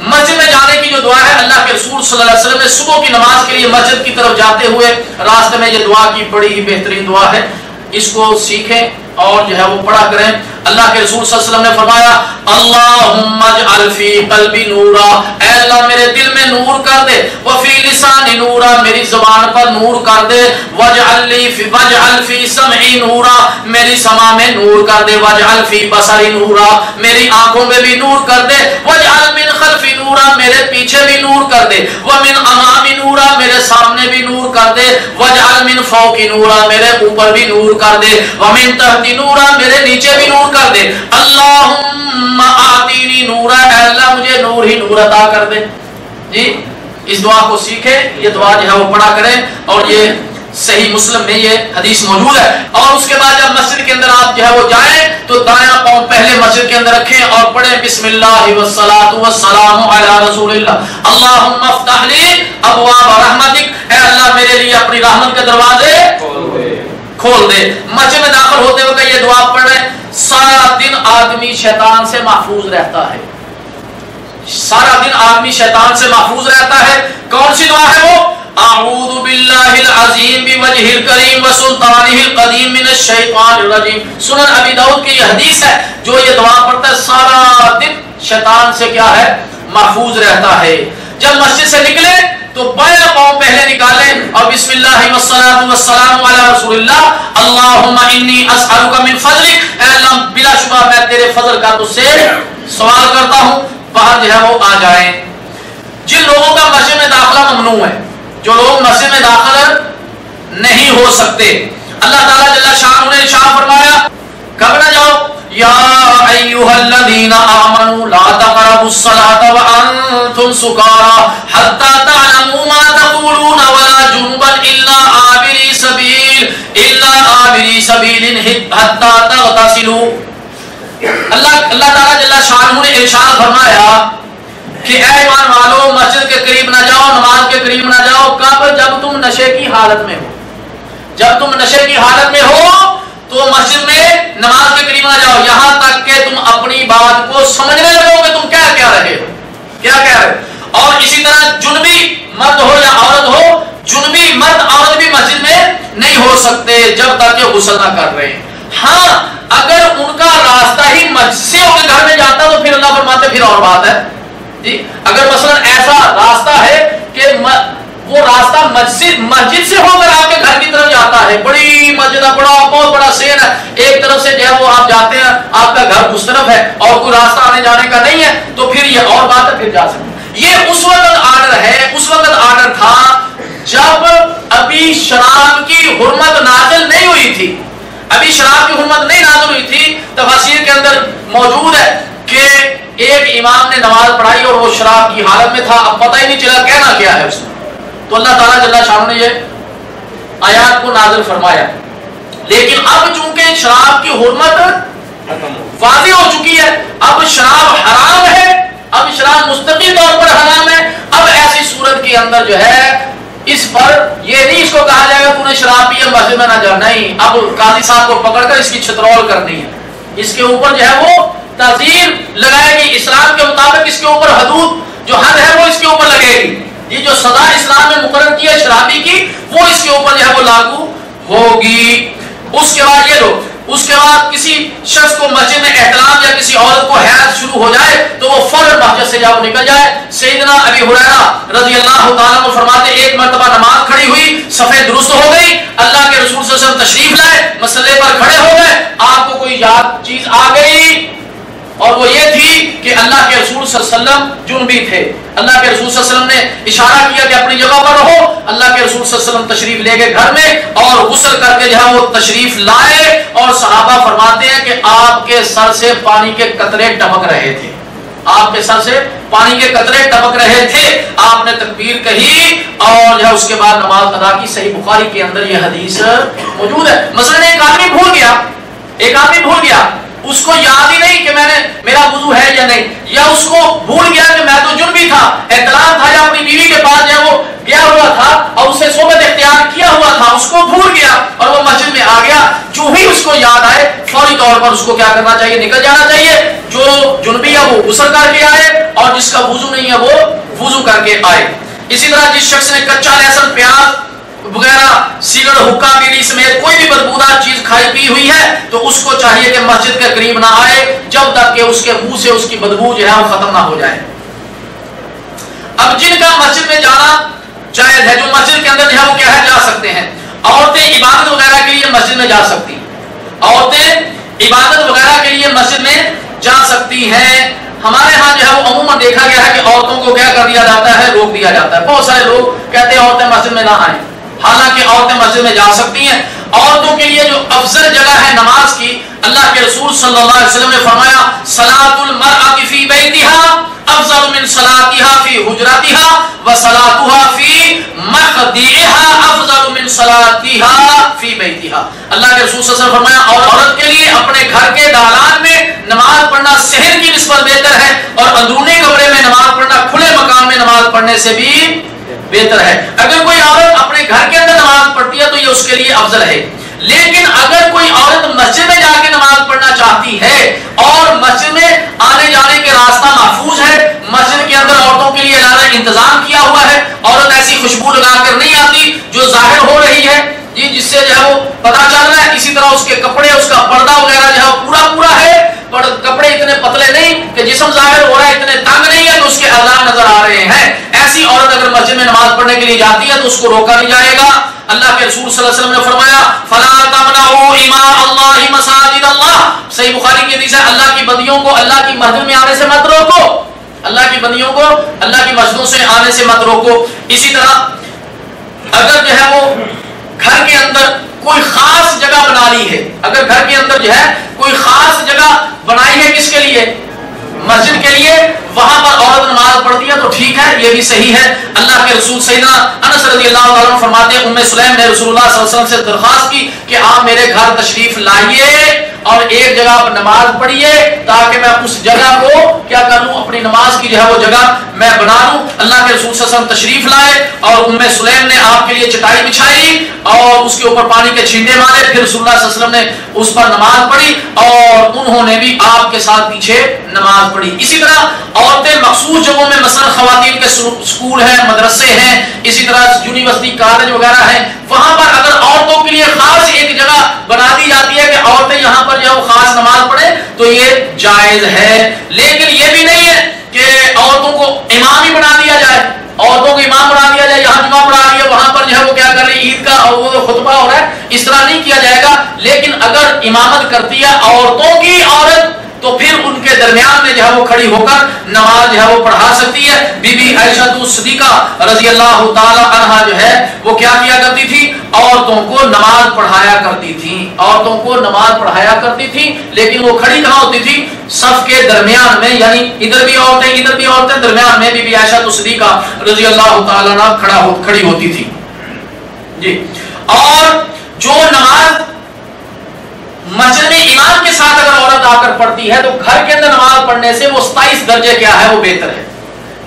مسجد میں جانے کی جو دعا ہے، اللہ کے رسول صلی اللہ علیہ وسلم نے صبح کی نماز کے لیے مسجد کی طرف جاتے ہوئے راستے میں یہ دعا کی، بڑی ہی بہترین دعا ہے، اس کو سیکھیں اور جو ہے وہ پڑھا کریں۔ اللہ کے رسول صلی اللہ علیہ وسلم نے فرمایا اللہم اجعل فی قلبی نورا، اے اللہ میرے دل میں نور کر دے، وفی لسانی نورا، میری زبان پر نور کر دے، واجعل فی سمعی نورا، میری سماع میں نور کر دے، واجعل فی بصری نورا، میری آنکھوں میں بھی نور کر دے، واجعل من خلفی نورا، میرے پیچھے بھی نور کر دے، ومن امامی نورا، میرے سامنے بھی نور کر دے، واجعل من فوقی نورا، میرے اوپر بھی نور کر دے، ومن تحتی نورا، میرے نیچے بھی نور کر دے، اللہم آتینی نورا، اے اللہ مجھے نور ہی نور عطا کر دے جی۔ اس دعا کو سیکھیں، یہ دعا جو ہے وہ پڑھا کریں، اور یہ صحیح مسلم میں یہ حدیث موجود ہے۔ اور اس کے بعد جب مسجد کے اندر آپ جو ہے وہ جائیں تو دایاں پاؤں پہلے مسجد کے اندر رکھیں اور پڑھیں بسم اللہ والصلاۃ والسلام علی رسول اللہ، اللہم افتح لی ابواب رحمتک، اے اللہ میرے لیے اپنی رحمت کے دروازے کھول دے۔ مسجد میں داخل ہوتے وقت یہ دعا پڑھیں، سارا دن آدمی شیطان سے محفوظ رہتا ہے، سارا دن آدمی شیطان سے محفوظ رہتا ہے۔ کون سی دعا ہے وہ؟ اعوذ باللہ العظیم بوجہ الکریم وسلطانہ القدیم من الشیطان الرجیم۔ سنن ابی داؤد کی یہ حدیث ہے، جو یہ دعا پڑھتا ہے سارا دن شیطان سے کیا ہے، محفوظ رہتا ہے۔ جب مسجد سے نکلے تو بائیں پاؤں پہلے نکالیں اور بسم اللہ والصلاۃ والسلام علی رسول اللہ، اللہم انی اسألک من فضلک، اے اللہ بلا شبہ میں تیرے فضل کا تجھ سے سوال کرتا ہوں۔ باہر جو ہے وہ آ جائیں۔ جن لوگوں کا مسجد میں داخلہ ممنوع ہے، جو لوگ مسجد میں داخل نہیں ہو سکتے، اللہ تعالیٰ جل شانہ نے ارشاد فرمایا کب نہ جاؤ، یا ایھا الذین آمنوا لا تقربوا الصلاۃ وانتم سکارى حتی تعلموا اللہ تعالیٰ جل شانہ نے ارشاد فرمایا کہ اے ایمان والو مسجد کے قریب نہ جاؤ، نماز کے قریب نہ جاؤ. کب؟ جب تم نشے کی حالت میں ہو. جب تم نشے کی حالت میں ہو تو مسجد میں نماز کے قریب نہ جاؤ، یہاں تک کہ تم اپنی بات کو سمجھنے لگو کہ تم کیا کہہ رہے ہو، کیا کہہ رہے ہو. اور اسی طرح جنبی مرد ہو یا عورت ہو، جنبی مرد عورت بھی مسجد میں نہیں ہو سکتے جب تک کہ غسل نہ کر رہے ہیں. ہاں اگر ان کا راستہ ہی مسجد سے ہو کے گھر میں جاتا تو پھر اللہ فرماتے پھر اور بات ہے جی. اگر مثلا ایسا راستہ ہے کہ وہ راستہ مسجد سے ہو کر آپ کے گھر کی طرف جاتا ہے، بڑی مسجد ہے، بہت بڑا سین ہے، ایک طرف سے جو ہے وہ آپ جاتے ہیں، آپ کا گھر اس طرف ہے اور کوئی راستہ آنے جانے کا نہیں ہے، تو پھر یہ اور بات ہے، پھر جا سکتے. یہ اس وقت آرڈر ہے، اس وقت آرڈر تھا جب ابھی شراب کی حرمت نازل نہیں ہوئی تھی. ابھی شراب کی حرمت نہیں نازل ہوئی تھی. تفاسیر کے اندر موجود ہے کہ ایک امام نے نماز پڑھائی اور وہ شراب کی حالت میں تھا، اب پتہ ہی نہیں چلا کہنا کیا ہے اس نے. تو اللہ تعالیٰ جل شانہ نے یہ آیات کو نازل فرمایا. لیکن اب چونکہ شراب کی حرمت واضح ہو چکی ہے، اب شراب حرام ہے، اب شراب مستقل طور پر حرام ہے. اب ایسی صورت کے اندر جو ہے اس پر یہ نہیں اس کو کہا جائے گا تو نے شراب پی مسجد میں نہ جا، نہیں. اب قاضی صاحب کو پکڑ کر اس کی چھترول کرنی ہے، اس کے اوپر جو ہے وہ تعزیر لگائے گی. اسلام کے مطابق اس کے اوپر حدود جو حد ہے وہ اس کے اوپر لگے گی. یہ جو سزا اسلام میں مقرر کی ہے شرابی کی وہ اس کے اوپر جو ہے وہ لاگو ہوگی. اس کے بعد یہ لو، اس کے بعد کسی شخص کو مسجد میں احتلام یا کسی عورت کو حیض شروع ہو جائے تو وہ فوراً مسجد سے جاؤ نکل جائے. سیدنا ابی ہریرہ رضی اللہ تعالیٰ عنہ فرماتے ایک مرتبہ نماز کھڑی ہوئی، صفحہ درست ہو گئی، اللہ کے رسول صلی اللہ علیہ وسلم تشریف لائے، مسئلے پر کھڑے ہو گئے، آپ کو کوئی یاد چیز آ گئی اور وہ یہ تھی کہ اللہ کے رسول صلی اللہ علیہ وسلم جنبی تھے. اللہ کے رسول صلی اللہ علیہ وسلم نے اشارہ کیا کہ اپنی جگہ پر رہو. اللہ کے رسول صلی اللہ علیہ وسلم تشریف لے گئے گھر میں اور غسل کر کے جو ہے وہ تشریف لائے اور صحابہ فرماتے ہیں کہ آپ کے سر سے پانی کے قطرے ٹپک رہے تھے. آپ کے سر سے پانی کے قطرے ٹپک رہے تھے. آپ نے تکبیر کہی اور جو ہے اس کے بعد نماز ادا کی. صحیح بخاری کے اندر یہ حدیث موجود ہے. مثلا ایک آدمی بھول گیا، اس کو یاد ہی نہیں کہ میرا وضو ہے یا نہیں، یا اس کو بھول گیا کہ میں تو جنبی تھا، احتلام تھا، یا اپنی بیوی کے پاس جو ہے وہ گیا ہوا تھا اور اسے صحبت اختیار کیا ہوا تھا، اس کو بھول گیا اور وہ مسجد میں آ گیا. جو ہی اس کو یاد آئے فوری طور پر اس کو کیا کرنا چاہیے، نکل جانا چاہیے. جو جنبی ہے وہ غسل کر کے آئے اور جس کا وضو نہیں ہے وہ وضو کر کے آئے. اسی طرح جس شخص نے کچا لہسن، پیاز وغیرہ، سیگڑ، حکا، بیڑی سمیت کوئی بھی بدبودار چیز کھائی پی ہوئی ہے تو اس کو چاہیے کہ مسجد کے قریب نہ آئے جب تک کہ اس کے منہ سے اس کی بدبو جو ہے وہ ختم نہ ہو جائے. اب جن کا مسجد میں جانا جائز ہے، جو مسجد کے اندر جو ہے وہ کیا ہے جا سکتے ہیں. عورتیں عبادت وغیرہ کے لیے مسجد میں جا سکتی، عورتیں عبادت وغیرہ کے لیے مسجد میں جا سکتی ہیں. ہمارے ہاں جو ہے وہ عموماً دیکھا گیا ہے کہ عورتوں کو کیا کر دیا جاتا ہے، روک دیا جاتا ہے. بہت سارے لوگ کہتے ہیں عورتیں مسجد میں نہ آئیں، حالانکہ عورتیں مسجد میں جا سکتی ہیں. عورتوں کے لیے جو افضل جگہ ہے نماز کی، اللہ کے رسول صلی اللہ علیہ وسلم نے فرمایا صلاۃ المرأة فی بیتها افضل من صلاتها فی حجرتها وصلاتها فی مخدعها افضل من صلاتها فی بیتها. اللہ کے رسول صلی اللہ علیہ وسلم نے فرمایا عورت کے لیے اپنے گھر کے دالان میں نماز پڑھنا صحن کی نسبت بہتر ہے اور اندرونی کمرے میں نماز پڑھنا کھلے مکان میں نماز پڑھنے سے بھی بہتر ہے. اگر کوئی عورت اپنے گھر کے اندر نماز پڑھتی ہے تو یہ اس کے لیے افضل ہے. لیکن اگر کوئی عورت مسجد میں جا کے نماز پڑھنا چاہتی ہے اور مسجد میں آنے جانے کے راستہ محفوظ ہے، مسجد کے اندر عورتوں کے لیے علیحدہ انتظام کیا ہوا ہے، عورت ایسی خوشبو لگا کر نہیں آتی جو ظاہر ہو رہی ہے جس سے جو ہے وہ پتا چل رہا ہے. اسی طرح اس کے کپڑے، اس کا پردہ وغیرہ جو ہے پورا ہے، کپڑے اتنے پتلے نہیں کہ جسم ظاہر ہو رہا ہے، اتنے تنگ نہیں ہے کہ اس کے اعضاء نظر آ رہے ہیں. ایسی عورت اگر مسجد میں نماز پڑھنے کے لیے جاتی ہے تو اس کو روکا نہیں جائے گا. اللہ کے رسول صلی اللہ علیہ وسلم نے فرمایا فلا تمنعوا اماء اللہ مساجد اللہ. صحیح بخاری کی حدیث ہے، اللہ کی بندیوں کو اللہ کی مسجد میں آنے سے مت روکو، اللہ کی بندیوں کو اللہ کی مسجدوں سے آنے سے مت روکو. اسی طرح اگر جو ہے وہ گھر کے اندر کوئی خاص جگہ بنا لی ہے، اگر گھر کے اندر جو ہے کوئی خاص جگہ بنائی ہے کس کے لیے، مسجد کے لیے، وہاں پر عورت نماز پڑھتی ہے تو ٹھیک ہے، یہ بھی صحیح ہے. اللہ کے رسول سیدنا انس رضی اللہ تعالیٰ عنہ فرماتے ہیں ام سلیم نے رسول اللہ صلی اللہ علیہ وسلم سے درخواست کی کہ آپ میرے گھر تشریف لائیے اور ایک جگہ پر نماز پڑھیے تاکہ میں اس جگہ کو کیا کر لوں، اپنی نماز کی جو ہے وہ جگہ میں بنا لوں۔ اللہ کے رسول صلی اللہ علیہ وسلم تشریف لائے اور ام سلیم نے آپ کے لیے چٹائی بچھائی اور اس کے اوپر پانی کے چھینٹے مارے، پھر رسول اللہ صلی اللہ علیہ وسلم نے اس پر نماز پڑھی اور انہوں نے بھی آپ کے ساتھ پیچھے نماز پڑھی۔ اسی طرح عورتیں مخصوص جگہوں میں، مثلا خواتین کے اسکول ہیں، مدرسے ہیں، اسی طرح یونیورسٹی کالج وغیرہ ہیں، وہاں پر اگر عورتوں کے لیے خاص ایک جگہ بنا دی جاتی ہے کہ عورتیں یہاں پر جو ہے وہ خاص نماز پڑھیں تو یہ جائز ہے، لیکن یہ بھی نہیں ہے کہ عورتوں کو امام ہی بنا دیا جائے، عورتوں کو امام بنا دیا جائے، یہاں جمعہ پڑھا رہی ہے وہاں پر جو ہے وہ کیا کر رہی ہے عید کا اور وہ خطبہ ہو رہا ہے، اس طرح نہیں کیا جائے گا۔ لیکن اگر امامت کرتی ہے عورتوں کی عورت تو پھر ان کے درمیان میں جو ہے وہ کھڑی ہو کر نماز جو ہے وہ پڑھا سکتی ہے۔ بی بی عائشہ صدیقہ رضی اللہ تعالی عنہا جو ہے وہ کیا کیا کرتی تھی، عورتوں کو نماز پڑھایا کرتی تھی، عورتوں کو نماز پڑھایا کرتی تھی، لیکن وہ کھڑی کہاں ہوتی تھی، صف کے درمیان میں، یعنی ادھر بھی عورتیں ادھر بھی عورتیں، درمیان میں بی بی عائشہ صدیقہ رضی اللہ تعالی عنہا کھڑی ہوتی تھی جی۔ اور جو نماز مسجد میں امام کے ساتھ اگر عورت آ کر پڑھتی ہے تو گھر کے اندر نماز پڑھنے سے وہ 27 درجے کیا ہے وہ بہتر ہے۔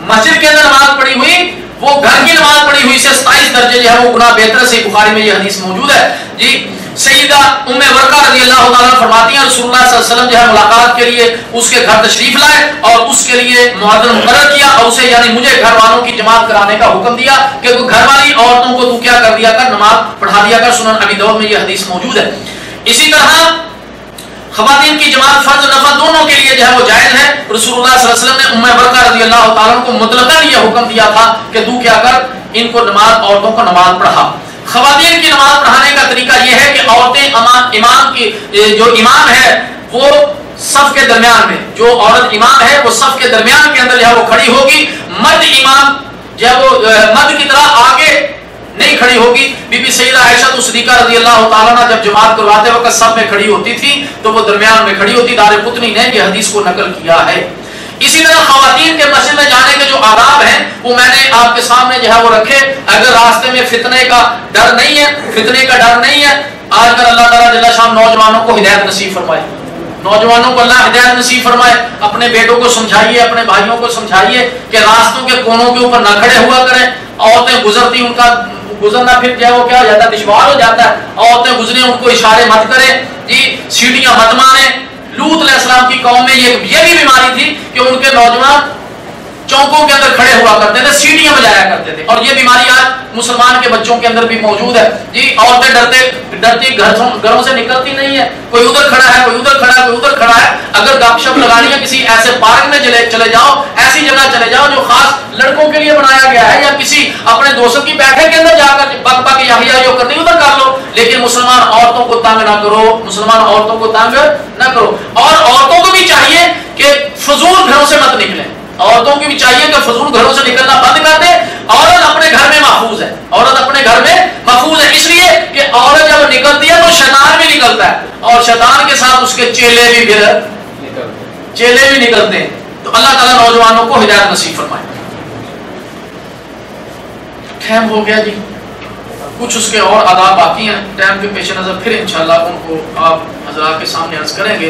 مسجد کے اندر نماز پڑھی ہوئی وہ گھر کی نماز پڑھی ہوئی سے 27 درجے جو ہے وہ گنا بہتر ہے۔ صحیح بخاری میں یہ حدیث موجود ہے جی۔ سیدہ ام ورقہ رضی اللہ تعالیٰ فرماتی ہیں رسول اللہ صلی اللہ علیہ وسلم جو ہے ملاقات کے لیے اس کے گھر تشریف لائے اور اس کے لیے مؤذن مقرر کیا اور اسے یعنی مجھے گھر والوں کی جماعت کرانے کا حکم دیا کہ گھر والی عورتوں کو تو کیا کر دیا کر، نماز پڑھا دیا کر۔ سنن ابی داؤد میں یہ حدیث موجود ہے۔ اسی طرح خواتین کی جماعت فرض نفل دونوں کے لیے جو ہے وہ جائز ہے۔ رسول اللہ صلی اللہ علیہ وسلم نے ام ورقہ رضی اللہ تعالیٰ کو مطلقاً یہ حکم دیا تھا کہ تو کیا کر، ان کو نماز، عورتوں کو نماز پڑھا۔ خواتین کی نماز پڑھانے کا طریقہ یہ ہے کہ عورتیں امام کی جو امام ہے وہ صف کے درمیان میں، جو عورت امام ہے وہ صف کے درمیان کے اندر جو ہے وہ کھڑی ہوگی، مرد امام جو ہے وہ مرد کی طرح آگے نہیں کھڑی ہوگی۔ بی بی سیدہ عائشہ صدیقہ رضی اللہ تعالیٰ عنہ جب جماعت کرواتے وقت صف میں کھڑی ہوتی تھی تو وہ درمیان میں کھڑی ہوتی۔ دارقطنی نے یہ حدیث کو نقل کیا ہے۔ اسی طرح خواتین کے مسجد میں جانے کے جو آداب ہیں وہ میں نے آپ کے سامنے جو ہے وہ رکھے۔ اگر راستے میں فتنے کا ڈر نہیں ہے، فتنے کا ڈر نہیں ہے، آج کل اللہ تعالیٰ جل شان نوجوانوں کو ہدایت نصیب فرمائے، نوجوانوں کو اللہ ہدایت نصیب فرمائے، اپنے بیٹوں کو سمجھائیے، اپنے بھائیوں کو سمجھائیے کہ راستوں کے کونوں کے اوپر نہ کھڑے ہوا کریں۔ عورتیں گزرتی ان کا گزرنا پھر جو ہے وہ کیا ہو جاتا ہے، دشوار ہو جاتا ہے۔ عورتیں گزریں ان کو اشارے مت کریں جی، سیڑھیاں مت ماریں۔ لوط علیہ السلام کی قوم میں یہ بھی بیماری تھی کہ ان کے نوجوان چوکوں کے اندر کھڑے ہوا کرتے تھے، سیڑھیاں بجایا کرتے تھے، اور یہ بیماری آج مسلمان کے بچوں کے اندر بھی موجود ہے جی۔ عورتیں ڈرتی گھروں سے نکلتی نہیں ہے، کوئی ادھر کھڑا ہے، کوئی ادھر کھڑا ہے، کوئی ادھر کھڑا ہے۔ اگر گپ شپ لگانی ہے کسی ایسے پارک میں چلے جاؤ، ایسی جگہ چلے جاؤ جو خاص لڑکوں کے لیے بنایا گیا ہے، یا کسی اپنے دوستوں کی بیٹھک کے اندر جا کر بک بک یحییٰ جو کرتی ادھر کر لو، لیکن مسلمان عورتوں کو تنگ نہ کرو، مسلمان عورتوں کو تنگ نہ کرو۔ اور عورتوں کو بھی چاہیے کہ فضول گھروں سے مت نکلیں، عورتوں کی بھی چاہیے کہ فضول گھروں سے نکلنا بند کر دے۔ عورت اپنے گھر میں محفوظ ہے، عورت اپنے گھر میں محفوظ ہے، اس لیے کہ عورت جب نکلتی ہے تو شیطان بھی نکلتا ہے اور شیطان کے ساتھ اس کے چیلے بھی نکلتے ہیں۔ تو اللہ تعالیٰ نوجوانوں کو ہدایت نصیب فرمائے۔ ٹائم ہو گیا جی، کچھ اس کے اور آداب باقی ہیں، ٹائم کے پیش نظر پھر انشاءاللہ ان کو آپ حضرات کے سامنے عرض کریں گے۔